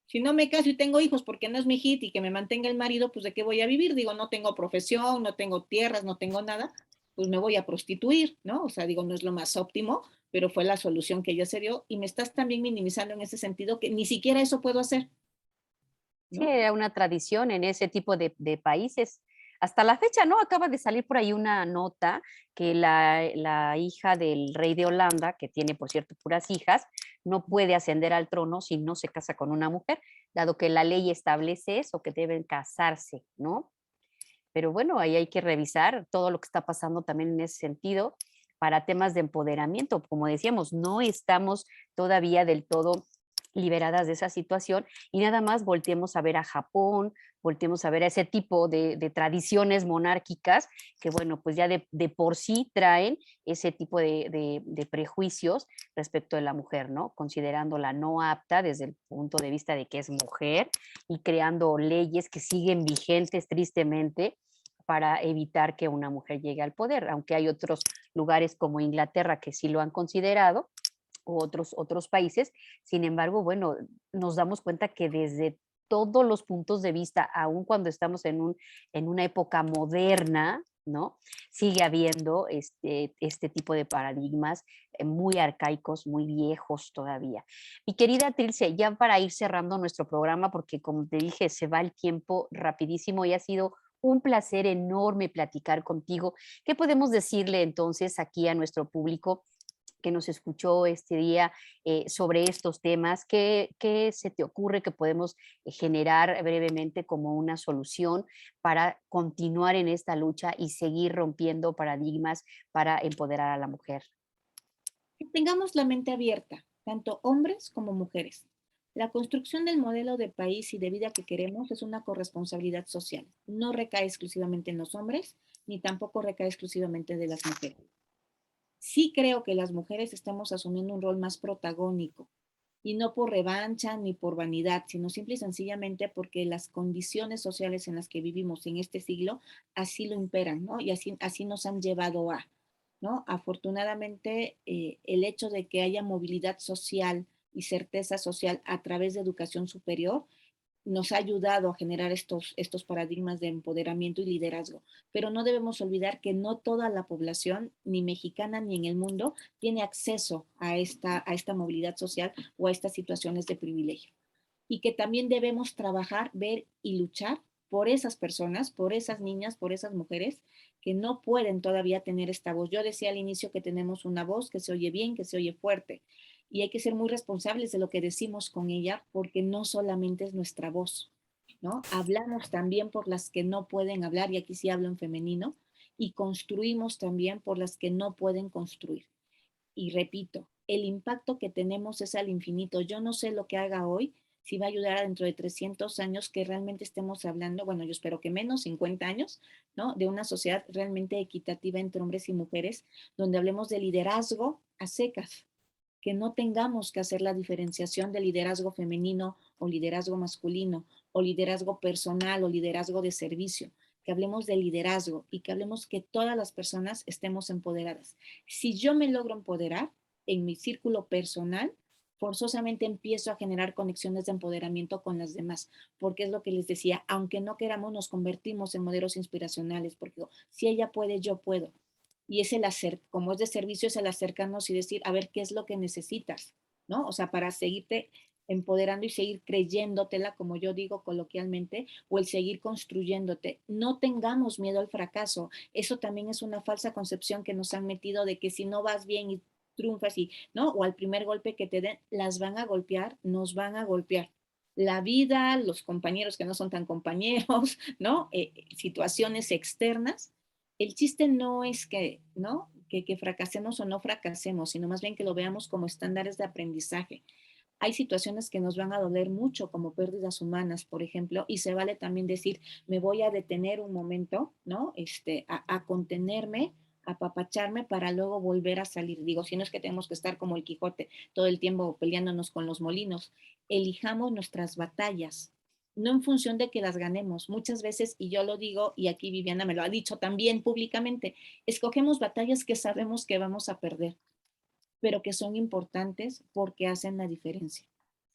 si no me caso y tengo hijos porque no es mi hit y que me mantenga el marido, pues, ¿de qué voy a vivir? Digo, no tengo profesión, no tengo tierras, no tengo nada, pues me voy a prostituir, ¿no? O sea, digo, no es lo más óptimo, pero fue la solución que ella se dio y me estás también minimizando en ese sentido que ni siquiera eso puedo hacer, Sí, ¿no? era una tradición en ese tipo de países. Hasta la fecha, ¿no? Acaba de salir por ahí una nota que la hija del rey de Holanda, que tiene, por cierto, puras hijas, no puede ascender al trono si no se casa con una mujer, dado que la ley establece eso, que deben casarse, ¿no? Pero bueno, ahí hay que revisar todo lo que está pasando también en ese sentido para temas de empoderamiento. Como decíamos, no estamos todavía del todo liberadas de esa situación y nada más volteemos a ver a Japón, volteemos a ver a ese tipo de tradiciones monárquicas que, bueno, pues ya de por sí traen ese tipo de prejuicios respecto de la mujer, ¿no? Considerándola no apta desde el punto de vista de que es mujer y creando leyes que siguen vigentes tristemente para evitar que una mujer llegue al poder, aunque hay otros lugares como Inglaterra que sí lo han considerado, u otros países. Sin embargo, bueno, nos damos cuenta que desde todos los puntos de vista, aun cuando estamos en una época moderna, ¿no? Sigue habiendo este tipo de paradigmas muy arcaicos, muy viejos todavía. Mi querida Trilce, ya para ir cerrando nuestro programa, porque como te dije, se va el tiempo rapidísimo y ha sido un placer enorme platicar contigo. ¿Qué podemos decirle entonces aquí a nuestro público que nos escuchó este día sobre estos temas? ¿Qué se te ocurre que podemos generar brevemente como una solución para continuar en esta lucha y seguir rompiendo paradigmas para empoderar a la mujer? Que tengamos la mente abierta, tanto hombres como mujeres. La construcción del modelo de país y de vida que queremos es una corresponsabilidad social. No recae exclusivamente en los hombres, ni tampoco recae exclusivamente de las mujeres. Sí creo que las mujeres estamos asumiendo un rol más protagónico, y no por revancha ni por vanidad, sino simple y sencillamente porque las condiciones sociales en las que vivimos en este siglo así lo imperan, ¿no? Y así nos han llevado a, ¿no? Afortunadamente, el hecho de que haya movilidad social y certeza social a través de educación superior nos ha ayudado a generar estos paradigmas de empoderamiento y liderazgo. Pero no debemos olvidar que no toda la población, ni mexicana ni en el mundo, tiene acceso a esta movilidad social o a estas situaciones de privilegio. Y que también debemos trabajar, ver y luchar por esas personas, por esas niñas, por esas mujeres que no pueden todavía tener esta voz. Yo decía al inicio que tenemos una voz que se oye bien, que se oye fuerte, y hay que ser muy responsables de lo que decimos con ella porque no solamente es nuestra voz, ¿no? Hablamos también por las que no pueden hablar, y aquí sí hablo en femenino, y construimos también por las que no pueden construir. Y repito, el impacto que tenemos es al infinito. Yo no sé lo que haga hoy, si va a ayudar a dentro de 300 años que realmente estemos hablando, bueno, yo espero que menos, 50 años, ¿no? De una sociedad realmente equitativa entre hombres y mujeres, donde hablemos de liderazgo a secas, que no tengamos que hacer la diferenciación de liderazgo femenino o liderazgo masculino o liderazgo personal o liderazgo de servicio, que hablemos de liderazgo y que hablemos que todas las personas estemos empoderadas. Si yo me logro empoderar en mi círculo personal, forzosamente empiezo a generar conexiones de empoderamiento con las demás, porque es lo que les decía, aunque no queramos, nos convertimos en modelos inspiracionales, porque si ella puede, yo puedo. Y es el hacer, como es de servicio, es el acercarnos y decir, a ver, ¿qué es lo que necesitas? ¿No? O sea, para seguirte empoderando y seguir creyéndotela, como yo digo coloquialmente, o el seguir construyéndote. No tengamos miedo al fracaso. Eso también es una falsa concepción que nos han metido de que si no vas bien y triunfas y, ¿no? O al primer golpe que te den, las van a golpear, nos van a golpear. La vida, los compañeros que no son tan compañeros, ¿no? Situaciones externas. El chiste no es que, ¿no? Que fracasemos o no fracasemos, sino más bien que lo veamos como estándares de aprendizaje. Hay situaciones que nos van a doler mucho, como pérdidas humanas, por ejemplo, y se vale también decir, me voy a detener un momento, ¿no? A contenerme, a apapacharme para luego volver a salir. Digo, si no es que tenemos que estar como el Quijote todo el tiempo peleándonos con los molinos, elijamos nuestras batallas, no en función de que las ganemos. Muchas veces, y yo lo digo, y aquí Viviana me lo ha dicho también públicamente, escogemos batallas que sabemos que vamos a perder, pero que son importantes porque hacen la diferencia.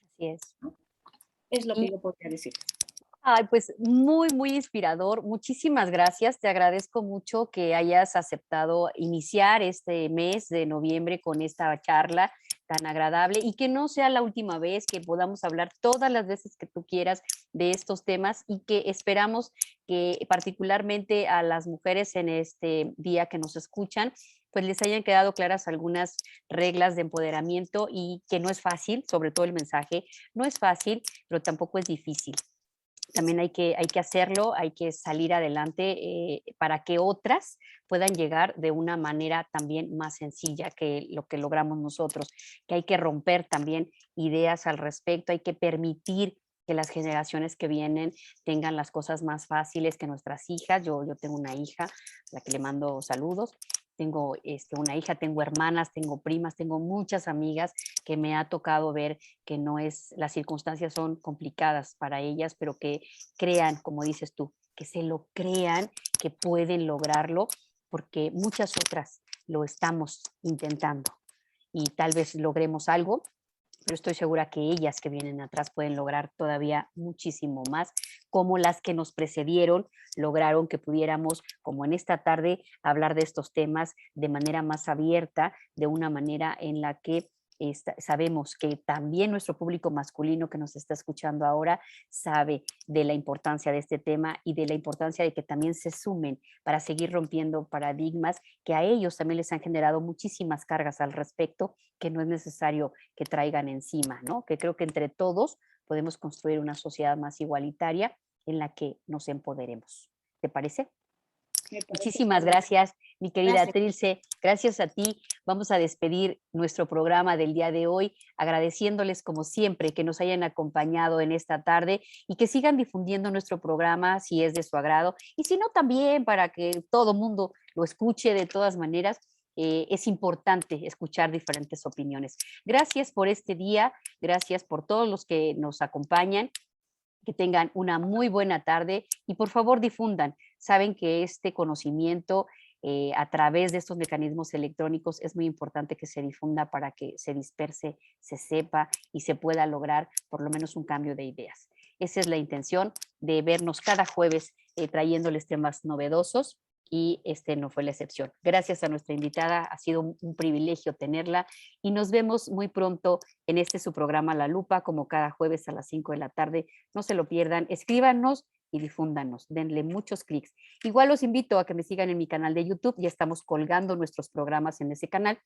Así es. ¿No? Es lo que Y yo podría decir. ay, pues muy, muy inspirador. Muchísimas gracias. Te agradezco mucho que hayas aceptado iniciar este mes de noviembre con esta charla tan agradable y que no sea la última vez, que podamos hablar todas las veces que tú quieras de estos temas y que esperamos que particularmente a las mujeres en este día que nos escuchan, pues les hayan quedado claras algunas reglas de empoderamiento y que no es fácil, sobre todo el mensaje, no es fácil, pero tampoco es difícil. también hay que hacerlo, hay que salir adelante para que otras puedan llegar de una manera también más sencilla que lo que logramos nosotros, que hay que romper también ideas al respecto, hay que permitir que las generaciones que vienen tengan las cosas más fáciles que nuestras hijas. Yo tengo una hija, a la que le mando saludos, tengo una hija, tengo hermanas, tengo primas, tengo muchas amigas que me ha tocado ver que no es, las circunstancias son complicadas para ellas, pero que crean, como dices tú, que se lo crean, que pueden lograrlo, porque muchas otras lo estamos intentando y tal vez logremos algo, pero estoy segura que ellas que vienen atrás pueden lograr todavía muchísimo más, como las que nos precedieron lograron que pudiéramos, como en esta tarde, hablar de estos temas de manera más abierta, de una manera en la que sabemos que también nuestro público masculino que nos está escuchando ahora sabe de la importancia de este tema y de la importancia de que también se sumen para seguir rompiendo paradigmas que a ellos también les han generado muchísimas cargas al respecto, que no es necesario que traigan encima, ¿no? Que creo que entre todos podemos construir una sociedad más igualitaria en la que nos empoderemos. ¿Te parece? Me parece Muchísimas fabuloso. gracias, mi querida Gracias. Trilce. Gracias a ti. Vamos a despedir nuestro programa del día de hoy, agradeciéndoles como siempre que nos hayan acompañado en esta tarde y que sigan difundiendo nuestro programa si es de su agrado y si no también para que todo mundo lo escuche de todas maneras. Es importante escuchar diferentes opiniones. Gracias por este día, gracias por todos los que nos acompañan, que tengan una muy buena tarde y por favor difundan. Saben que este conocimiento a través de estos mecanismos electrónicos es muy importante que se difunda para que se disperse, se sepa y se pueda lograr por lo menos un cambio de ideas. Esa es la intención de vernos cada jueves trayéndoles temas novedosos y este no fue la excepción. Gracias a nuestra invitada, ha sido un privilegio tenerla y nos vemos muy pronto en este su programa La Lupa, como cada jueves a las 5 de la tarde. No se lo pierdan, escríbanos y difúndanos, denle muchos clics. Igual los invito a que me sigan en mi canal de YouTube, ya estamos colgando nuestros programas en ese canal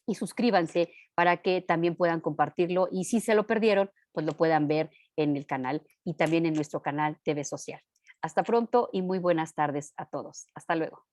y suscríbanse para que también puedan compartirlo y si se lo perdieron, pues lo puedan ver en el canal y también en nuestro canal TV Social. Hasta pronto y muy buenas tardes a todos. Hasta luego.